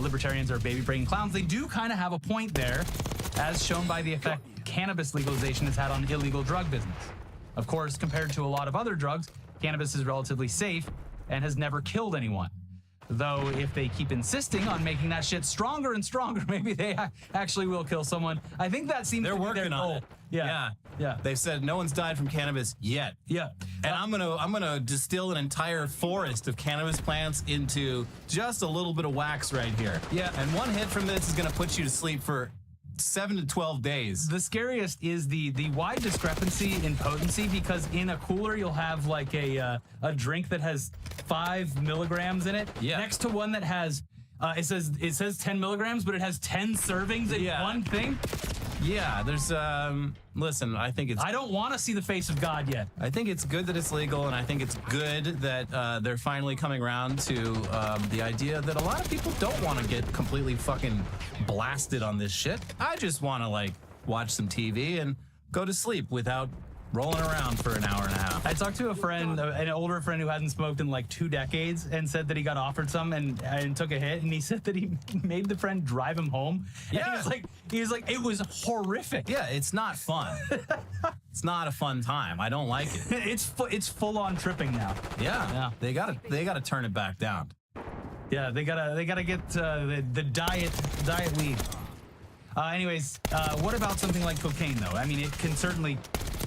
libertarians are baby-brain clowns. They do kind of have a point there, as shown by the effect cannabis legalization has had on illegal drug business. Of course, compared to a lot of other drugs, cannabis is relatively safe and has never killed anyone. Though if they keep insisting on making that shit stronger and stronger, maybe they actually will kill someone. I think that seems They're to be working their on goal. it. Yeah. They've said no one's died from cannabis yet. Yeah. And I'm gonna distill an entire forest of cannabis plants into just a little bit of wax right here. Yeah. And one hit from this is gonna put you to sleep for 7 to 12 days. The scariest is the wide discrepancy in potency, because in a cooler you'll have like a drink that has 5 milligrams in it, next to one that has it says 10 milligrams, but it has 10 servings in one thing. Yeah, there's listen, I think it's... I don't want to see the face of God yet. I think it's good that it's legal, and I think it's good that they're finally coming around to the idea that a lot of people don't want to get completely fucking blasted on this shit. I just want to, like, watch some TV and go to sleep without rolling around for an hour and a half. I talked to a friend, an older friend who hadn't smoked in like 2 decades, and said that he got offered some and took a hit, and he said that he made the friend drive him home. Yeah. And he was like, it was horrific. Yeah, it's not fun. It's not a fun time. I don't like it. It's full on tripping now. Yeah. They gotta turn it back down. Yeah, they gotta get the diet weed. Anyways, what about something like cocaine though? I mean, it can certainly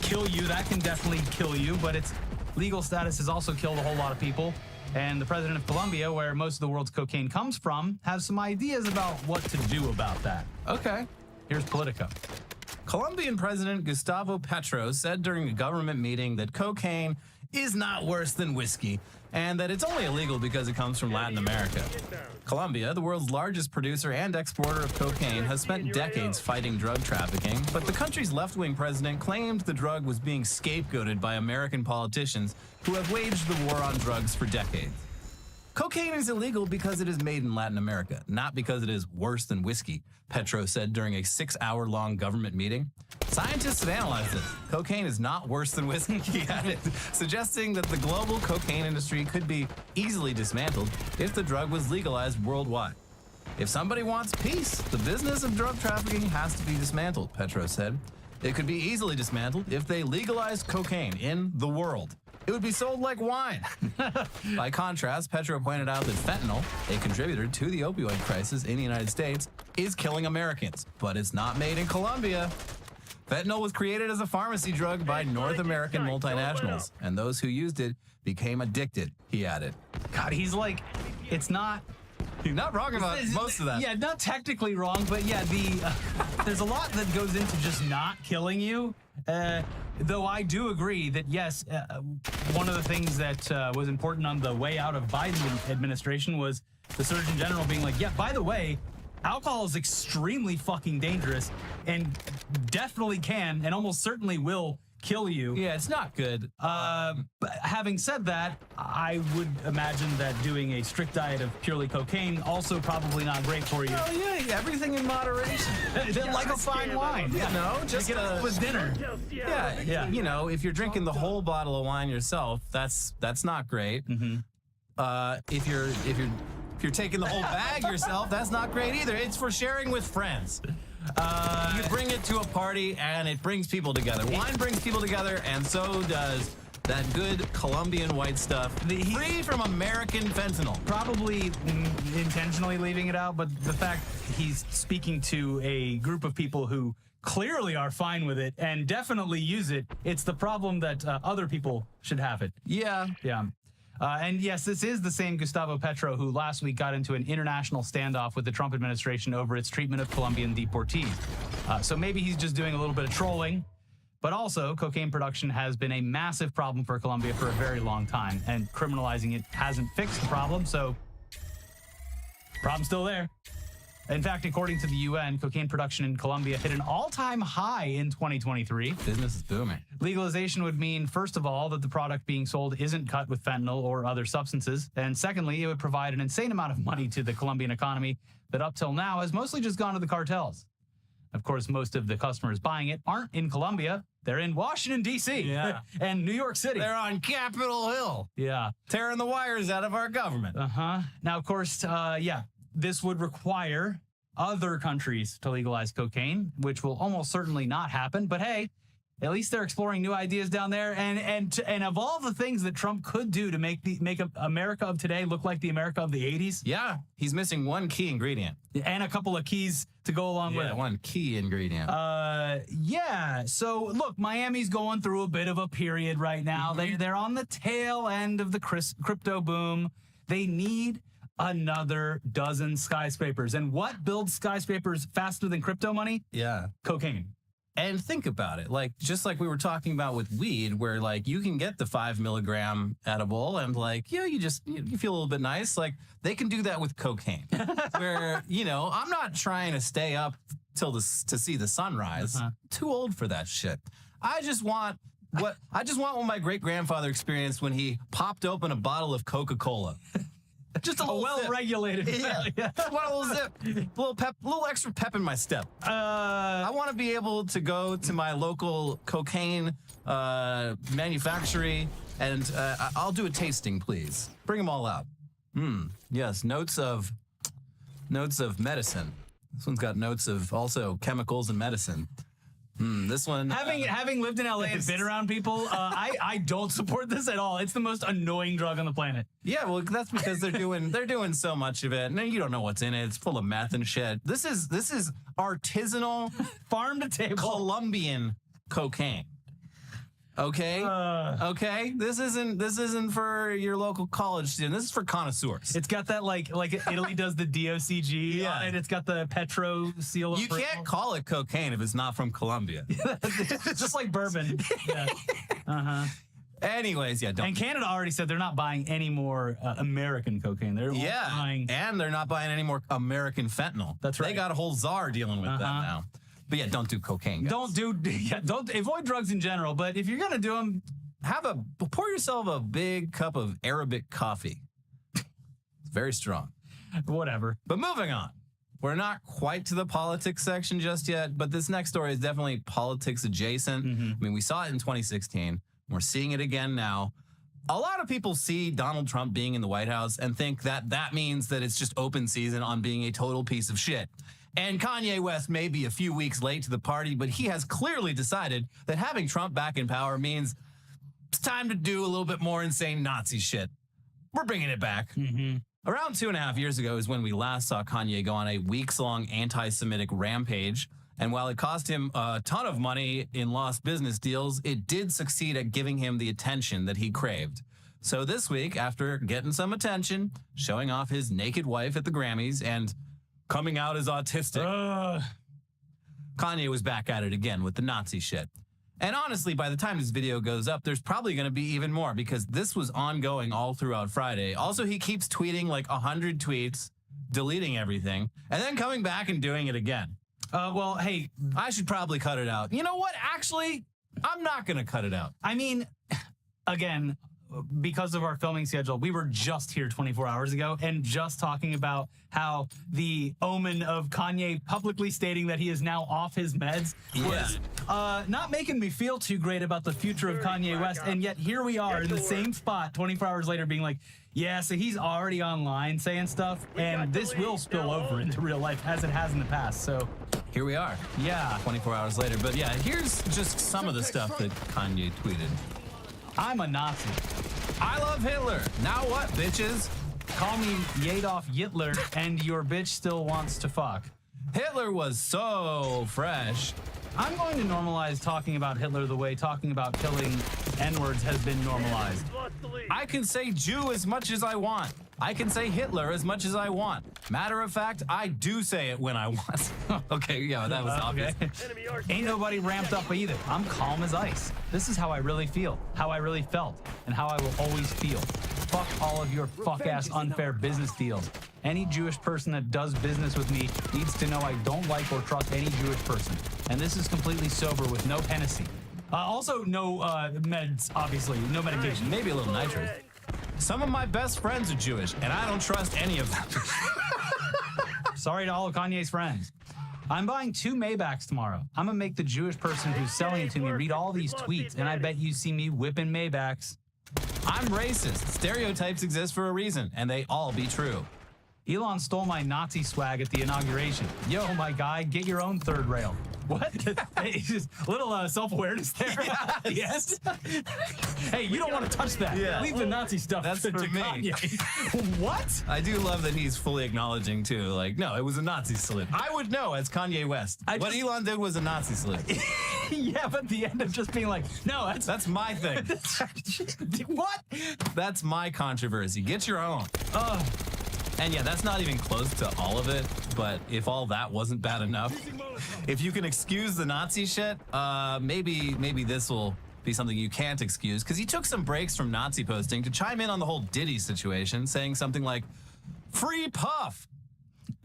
kill you. That can definitely kill you, but its legal status has also killed a whole lot of people. And the president of Colombia, where most of the world's cocaine comes from, has some ideas about what to do about that. Okay, here's Politico. Colombian President Gustavo Petro said during a government meeting that cocaine is not worse than whiskey, and that it's only illegal because it comes from Latin America. Colombia, the world's largest producer and exporter of cocaine, has spent decades fighting drug trafficking, but the country's left-wing president claimed the drug was being scapegoated by American politicians who have waged the war on drugs for decades. Cocaine is illegal because it is made in Latin America, not because it is worse than whiskey, Petro said during a 6-hour-long government meeting. Scientists have analyzed this. Cocaine is not worse than whiskey, he added, suggesting that the global cocaine industry could be easily dismantled if the drug was legalized worldwide. If somebody wants peace, the business of drug trafficking has to be dismantled, Petro said. It could be easily dismantled if they legalized cocaine in the world. It would be sold like wine. By contrast, Petro pointed out that fentanyl, a contributor to the opioid crisis in the United States, is killing Americans, but it's not made in Colombia. Fentanyl was created as a pharmacy drug by North American multinationals, and those who used it became addicted, he added. God, he's like, it's not... You're not wrong about most of that. Yeah, not technically wrong, but yeah, there's a lot that goes into just not killing you. Though I do agree that, yes, one of the things that was important on the way out of Biden administration was the Surgeon General being like, yeah, by the way, alcohol is extremely fucking dangerous and definitely can and almost certainly will kill you. Yeah, it's not good. But having said that, I would imagine that doing a strict diet of purely cocaine also probably not great for you. Oh yeah, everything in moderation. Like a fine wine. Yeah, no, just with dinner. Yeah. You know, if you're drinking the whole bottle of wine yourself, that's not great. If you're taking the whole bag yourself, that's not great either. It's for sharing with friends. You bring it to a party and it brings people together. Wine brings people together, and so does that good Colombian white stuff, free from American fentanyl. Probably intentionally leaving it out, but the fact he's speaking to a group of people who clearly are fine with it and definitely use it, it's the problem that other people should have it. Yeah. And yes, this is the same Gustavo Petro who last week got into an international standoff with the Trump administration over its treatment of Colombian deportees. So maybe he's just doing a little bit of trolling. But also, cocaine production has been a massive problem for Colombia for a very long time, and criminalizing it hasn't fixed the problem, so problem's still there. In fact, according to the UN, cocaine production in Colombia hit an all-time high in 2023. Business is booming. Legalization would mean, first of all, that the product being sold isn't cut with fentanyl or other substances. And secondly, it would provide an insane amount of money to the Colombian economy that up till now has mostly just gone to the cartels. Of course, most of the customers buying it aren't in Colombia. They're in Washington, D.C. and New York City. They're on Capitol Hill. Yeah. Tearing the wires out of our government. Now, of course, this would require other countries to legalize cocaine, which will almost certainly not happen. But hey, at least they're exploring new ideas down there. And of all the things that Trump could do to make America of today look like the America of the 80s. Yeah, he's missing one key ingredient. And a couple of keys to go along with it. One key ingredient. So look, Miami's going through a bit of a period right now. They're on the tail end of the crypto boom. They need another dozen skyscrapers. And what builds skyscrapers faster than crypto money? Yeah. Cocaine. And think about it, like, just like we were talking about with weed, where like you can get the 5 milligram edible and like, you feel a little bit nice. Like they can do that with cocaine where, I'm not trying to stay up to see the sunrise. Too old for that shit. I just want what my great grandfather experienced when he popped open a bottle of Coca-Cola. Just a well-regulated. One little zip, little extra pep in my step. I want to be able to go to my local cocaine manufacturing, and I'll do a tasting, please. Bring them all out. Yes, notes of medicine. This one's got notes of also chemicals and medicine. This one, having lived in LA and been around people, I don't support this at all. It's the most annoying drug on the planet. Yeah, well, that's because they're doing so much of it, and you don't know what's in it. It's full of meth and shit. This is artisanal, farm to table Colombian cocaine. Okay. Okay. This isn't for your local college student. This is for connoisseurs. It's got that like Italy does the DOCG on it. It's got the Petro seal. You can't call it cocaine if it's not from Colombia. It's just like bourbon. Yeah. Anyways, yeah. And Canada already said they're not buying any more American cocaine. They're buying, and they're not buying any more American fentanyl. That's right. They got a whole czar dealing with that now. But yeah, don't do cocaine, guys. Don't avoid drugs in general. But if you're gonna do them, pour yourself a big cup of Arabic coffee. It's very strong. Whatever. But moving on. We're not quite to the politics section just yet, but this next story is definitely politics adjacent. I mean, we saw it in 2016. We're seeing it again now. A lot of people see Donald Trump being in the White House and think that that means that it's just open season on being a total piece of shit. And Kanye West may be a few weeks late to the party, but he has clearly decided that having Trump back in power means it's time to do a little bit more insane Nazi shit. We're bringing it back. Around 2.5 years ago is when we last saw Kanye go on a weeks-long anti-Semitic rampage. And while it cost him a ton of money in lost business deals, it did succeed at giving him the attention that he craved. So this week, after getting some attention, showing off his naked wife at the Grammys, and coming out as autistic, Kanye was back at it again with the Nazi shit. And honestly, by the time this video goes up, there's probably going to be even more because this was ongoing all throughout Friday. Also, he keeps tweeting like 100 tweets, deleting everything, and then coming back and doing it again. Well, hey, I should probably cut it out. You know what? Actually, I'm not going to cut it out. I mean, again, because of our filming schedule, we were just here 24 hours ago and just talking about how the omen of Kanye publicly stating that he is now off his meds was not making me feel too great about the future of Kanye West. And yet here we are in the same spot 24 hours later being like, yeah, so he's already online saying stuff, and this will spill over into real life as it has in the past. So here we are. Yeah. 24 hours later. But yeah, here's just some of the stuff that Kanye tweeted. I'm a Nazi. I love Hitler. Now what, bitches? Call me Adolf Hitler, and your bitch still wants to fuck. Hitler was so fresh. I'm going to normalize talking about Hitler the way talking about killing N-words has been normalized. I can say Jew as much as I want. I can say Hitler as much as I want. Matter of fact, I do say it when I want. Okay, yeah, that was obvious. Ain't nobody ramped up either. I'm calm as ice. This is how I really feel, how I really felt, and how I will always feel. Fuck all of your fuck-ass unfair business deals. Any Jewish person that does business with me needs to know I don't like or trust any Jewish person. And this is completely sober with no Hennessy. Also, no meds, obviously. No medication. Maybe a little nitrous. Some of my best friends are Jewish, and I don't trust any of them. Sorry to all of Kanye's friends. I'm buying 2 Maybachs tomorrow. I'm going to make the Jewish person who's selling it to me read all these tweets, and I bet you see me whipping Maybachs. I'm racist. Stereotypes exist for a reason, and they all be true. Elon stole my Nazi swag at the inauguration. Yo, my guy, get your own third rail. What? Hey, just a little self-awareness there. Yes. Hey, you don't want to touch that. Yeah. Leave the Nazi stuff. That's for me. What? I do love that he's fully acknowledging, too. Like, no, it was a Nazi salute. I would know as Kanye West. What Elon did was a Nazi salute. Yeah, but the end of just being like, no, that's my thing. What? That's my controversy. Get your own. And yeah, that's not even close to all of it, but if all that wasn't bad enough, if you can excuse the Nazi shit, maybe this will be something you can't excuse, because he took some breaks from Nazi posting to chime in on the whole Diddy situation, saying something like, "Free Puff!"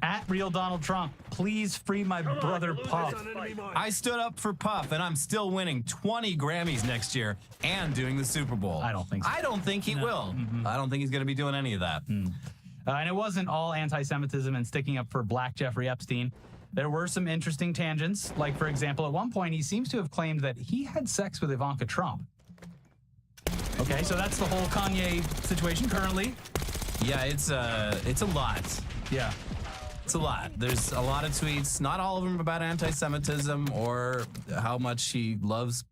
At Real Donald Trump, please free my brother Puff. I stood up for Puff, and I'm still winning 20 Grammys next year and doing the Super Bowl. I don't think so. I don't think he will. I don't think he's going to be doing any of that. And it wasn't all anti-Semitism and sticking up for Black Jeffrey Epstein. There were some interesting tangents. Like, for example, at one point, he seems to have claimed that he had sex with Ivanka Trump. Okay, so that's the whole Kanye situation currently. Yeah, it's a lot. Yeah. It's a lot. There's a lot of tweets, not all of them about anti-Semitism or how much he loves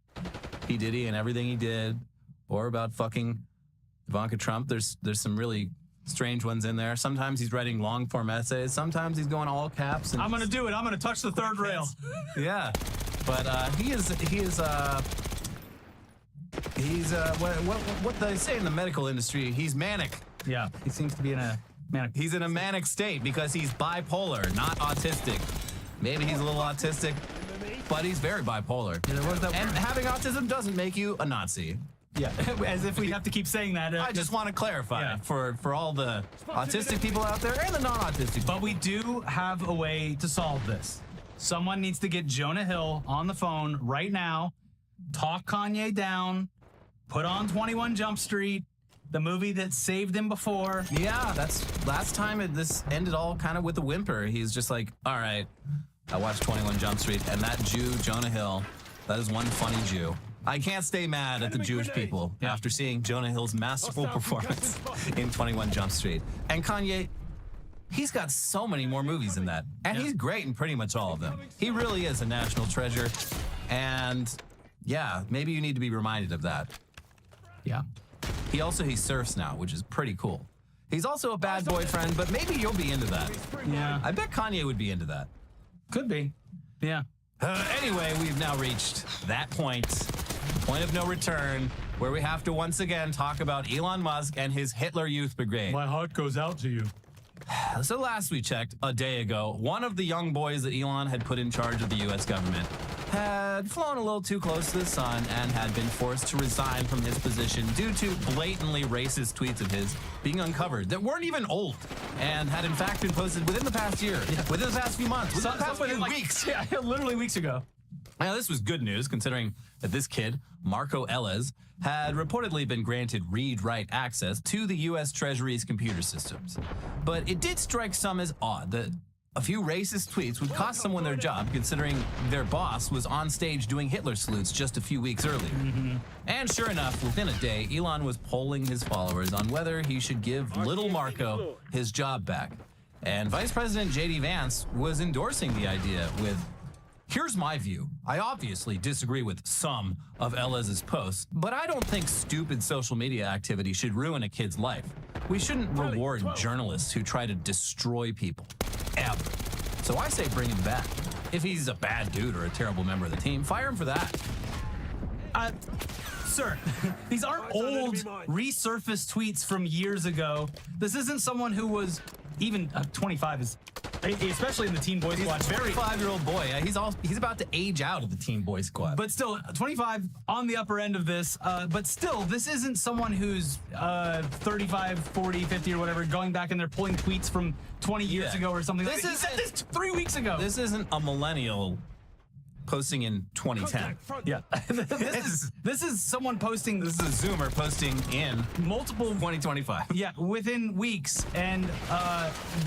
P. Diddy and everything he did, or about fucking Ivanka Trump. There's some really strange ones in there. Sometimes he's writing long-form essays. Sometimes he's going all caps. And I'm going to do it. I'm going to touch the third rail. Yeah. But he is He's what they say in the medical industry. He's manic. Yeah, he seems to be in a manic. He's in a manic state because he's bipolar, not autistic. Maybe he's a little autistic, but he's very bipolar. And having autism doesn't make you a Nazi. Yeah, as if we have to keep saying that. I just want to clarify for all the autistic people out there and the non-autistic. But we do have a way to solve this. Someone needs to get Jonah Hill on the phone right now, talk Kanye down, put on 21 Jump Street, the movie that saved him before. Yeah, that's last time this ended all kind of with a whimper. He's just like, all right, I watched 21 Jump Street, and that Jew, Jonah Hill, that is one funny Jew. I can't stay mad at the Jewish people after seeing Jonah Hill's masterful performance in 21 Jump Street. And Kanye, he's got so many more movies than that. And he's great in pretty much all of them. He really is a national treasure. And yeah, maybe you need to be reminded of that. Yeah. He surfs now, which is pretty cool. He's also a bad boyfriend, but maybe you'll be into that. Yeah. I bet Kanye would be into that. Could be. Yeah. Anyway, we've now reached that point of no return, where we have to once again talk about Elon Musk and his Hitler Youth Brigade. My heart goes out to you. So last we checked, a day ago, one of the young boys that Elon had put in charge of the U.S. government had flown a little too close to the sun and had been forced to resign from his position due to blatantly racist tweets of his being uncovered that weren't even old and had in fact been posted within the past year, within the past few months, within the past few weeks. Yeah, literally weeks ago. Now, this was good news considering that this kid, Marco Ellis, had reportedly been granted read-write access to the U.S. Treasury's computer systems. But it did strike some as odd that a few racist tweets would cost someone their job, considering their boss was on stage doing Hitler salutes just a few weeks earlier. And sure enough, within a day, Elon was polling his followers on whether he should give little Marco his job back. And Vice President J.D. Vance was endorsing the idea with, "Here's my view. I obviously disagree with some of Ellis's posts, but I don't think stupid social media activity should ruin a kid's life. We shouldn't reward journalists who try to destroy people, ever. So I say bring him back. If he's a bad dude or a terrible member of the team, fire him for that." Sir, these aren't old, resurfaced tweets from years ago. This isn't someone who was even 25 is, especially in the Teen Boy Squad. He's a 25-year-old boy. He's about to age out of the Teen Boy Squad. But still, 25 on the upper end of this. But still, this isn't someone who's 35, 40, 50 or whatever, going back and they're pulling tweets from 20 years ago or something. He said this 3 weeks ago. This isn't a millennial posting in 2010. Yeah. This is someone posting. This is a Zoomer posting in multiple 2025. Yeah, within weeks. And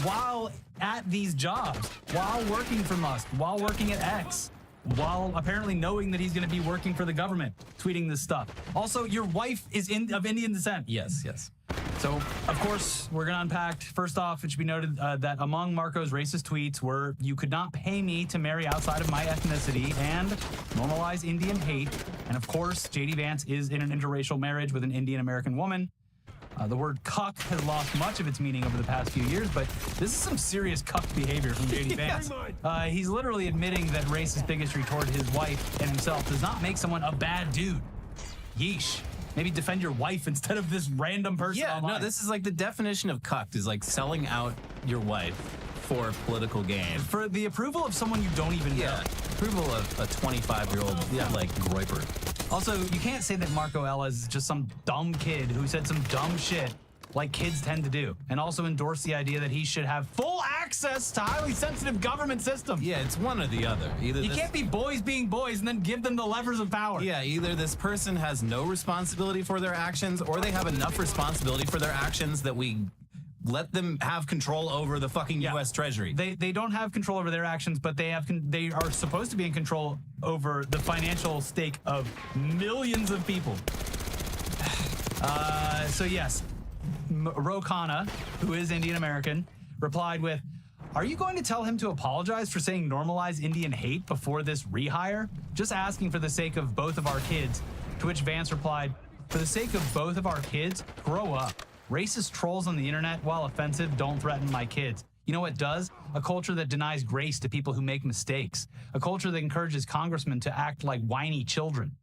while at these jobs, while working for Musk, while working at X, while apparently knowing that he's going to be working for the government, tweeting this stuff. Also, your wife is of Indian descent. Yes, yes. So, of course, we're going to unpack. First off, it should be noted that among Marco's racist tweets were, "You could not pay me to marry outside of my ethnicity," and "normalize Indian hate." And of course, J.D. Vance is in an interracial marriage with an Indian-American woman. The word cuck has lost much of its meaning over the past few years, but this is some serious cuck behavior from J.D. Vance. He's literally admitting that racist bigotry toward his wife and himself does not make someone a bad dude. Yeesh. Maybe defend your wife instead of this random person online. No, this is like the definition of cucked is like selling out your wife for political gain. For the approval of someone you don't even know. Approval of a 25-year-old like groiper. Also, you can't say that Marco Ellis is just some dumb kid who said some dumb shit like kids tend to do, and also endorse the idea that he should have full access to highly sensitive government systems. Yeah, it's one or the other. Either you can't be boys being boys and then give them the levers of power. Yeah, either this person has no responsibility for their actions, or they have enough responsibility for their actions that we let them have control over the fucking U.S. Treasury. They don't have control over their actions, but they are supposed to be in control over the financial stake of millions of people. So yes, Ro Khanna, who is Indian American, replied with, "Are you going to tell him to apologize for saying normalize Indian hate before this rehire? Just asking for the sake of both of our kids." To which Vance replied, "For the sake of both of our kids, grow up. Racist trolls on the internet, while offensive, don't threaten my kids. You know what does? A culture that denies grace to people who make mistakes. A culture that encourages congressmen to act like whiny children."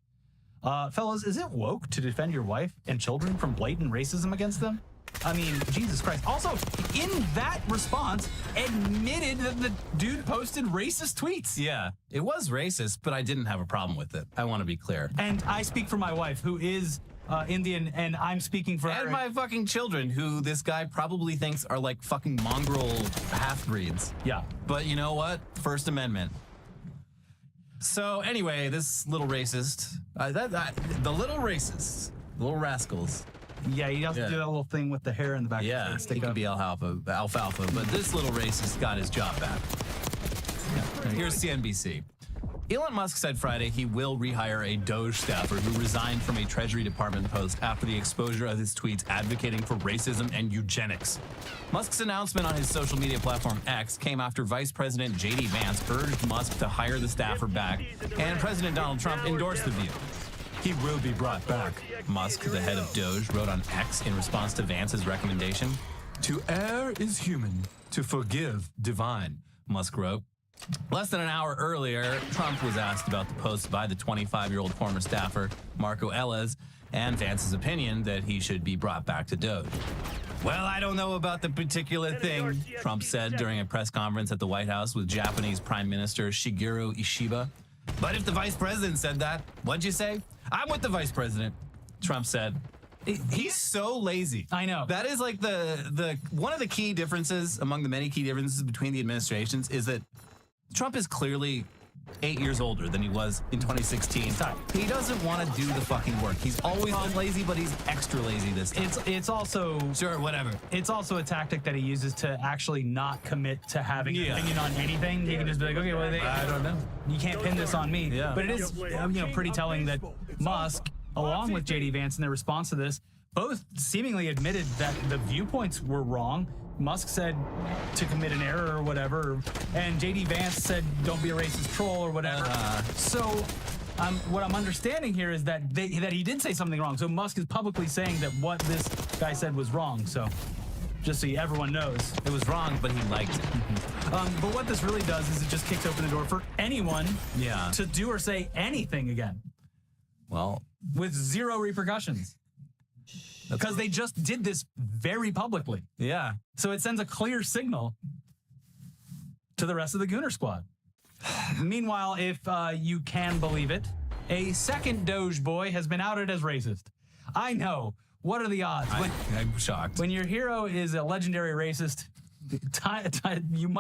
Fellas, is it woke to defend your wife and children from blatant racism against them? I mean, Jesus Christ. Also, in that response, admitted that the dude posted racist tweets. Yeah, it was racist, but I didn't have a problem with it. I want to be clear. And I speak for my wife, who is Indian, and I'm speaking for her. And my fucking children, who this guy probably thinks are like fucking mongrel half-breeds. Yeah. But you know what? First Amendment. So anyway, this little racist, the little racists, the little rascals. Yeah, he has to do that little thing with the hair in the back. Yeah, he could be alfalfa, but this little racist got his job back. Yeah. Here's CNBC. Elon Musk said Friday he will rehire a Doge staffer who resigned from a Treasury Department post after the exposure of his tweets advocating for racism and eugenics. Musk's announcement on his social media platform X came after Vice President J.D. Vance urged Musk to hire the staffer back, and President Donald Trump endorsed the view. He will be brought back, Musk, the head of Doge, wrote on X in response to Vance's recommendation. To err is human, to forgive divine, Musk wrote. Less than an hour earlier, Trump was asked about the post by the 25-year-old former staffer, Marco Ellis, and Vance's opinion that he should be brought back to Doge. Well, I don't know about the particular thing, Trump said during a press conference at the White House with Japanese Prime Minister Shigeru Ishiba. But if the vice president said that, what'd you say? I'm with the vice president, Trump said. He's so lazy. I know. That is like the one of the key differences among the many key differences between the administrations is that Trump is clearly 8 years older than he was in 2016. He doesn't want to do the fucking work. He's always been lazy, but he's extra lazy this time. It's also sure, whatever. It's also a tactic that he uses to actually not commit to having an opinion on anything. He can just be like, okay, well, I don't know. You can't pin this on me. Yeah. But it is, pretty telling that Musk, along with J.D. Vance in their response to this, both seemingly admitted that the viewpoints were wrong. Musk said to commit an error or whatever, and J.D. Vance said don't be a racist troll or whatever. So what I'm understanding here is that he did say something wrong. So Musk is publicly saying that what this guy said was wrong. So just so everyone knows. It was wrong, but he liked it. But what this really does is it just kicks open the door for anyone to do or say anything again. Well, with zero repercussions. Because they just did this very publicly. Yeah. So it sends a clear signal to the rest of the Gooner Squad. Meanwhile, if you can believe it, a second Doge boy has been outed as racist. I know. What are the odds? I'm shocked. When your hero is a legendary racist, you might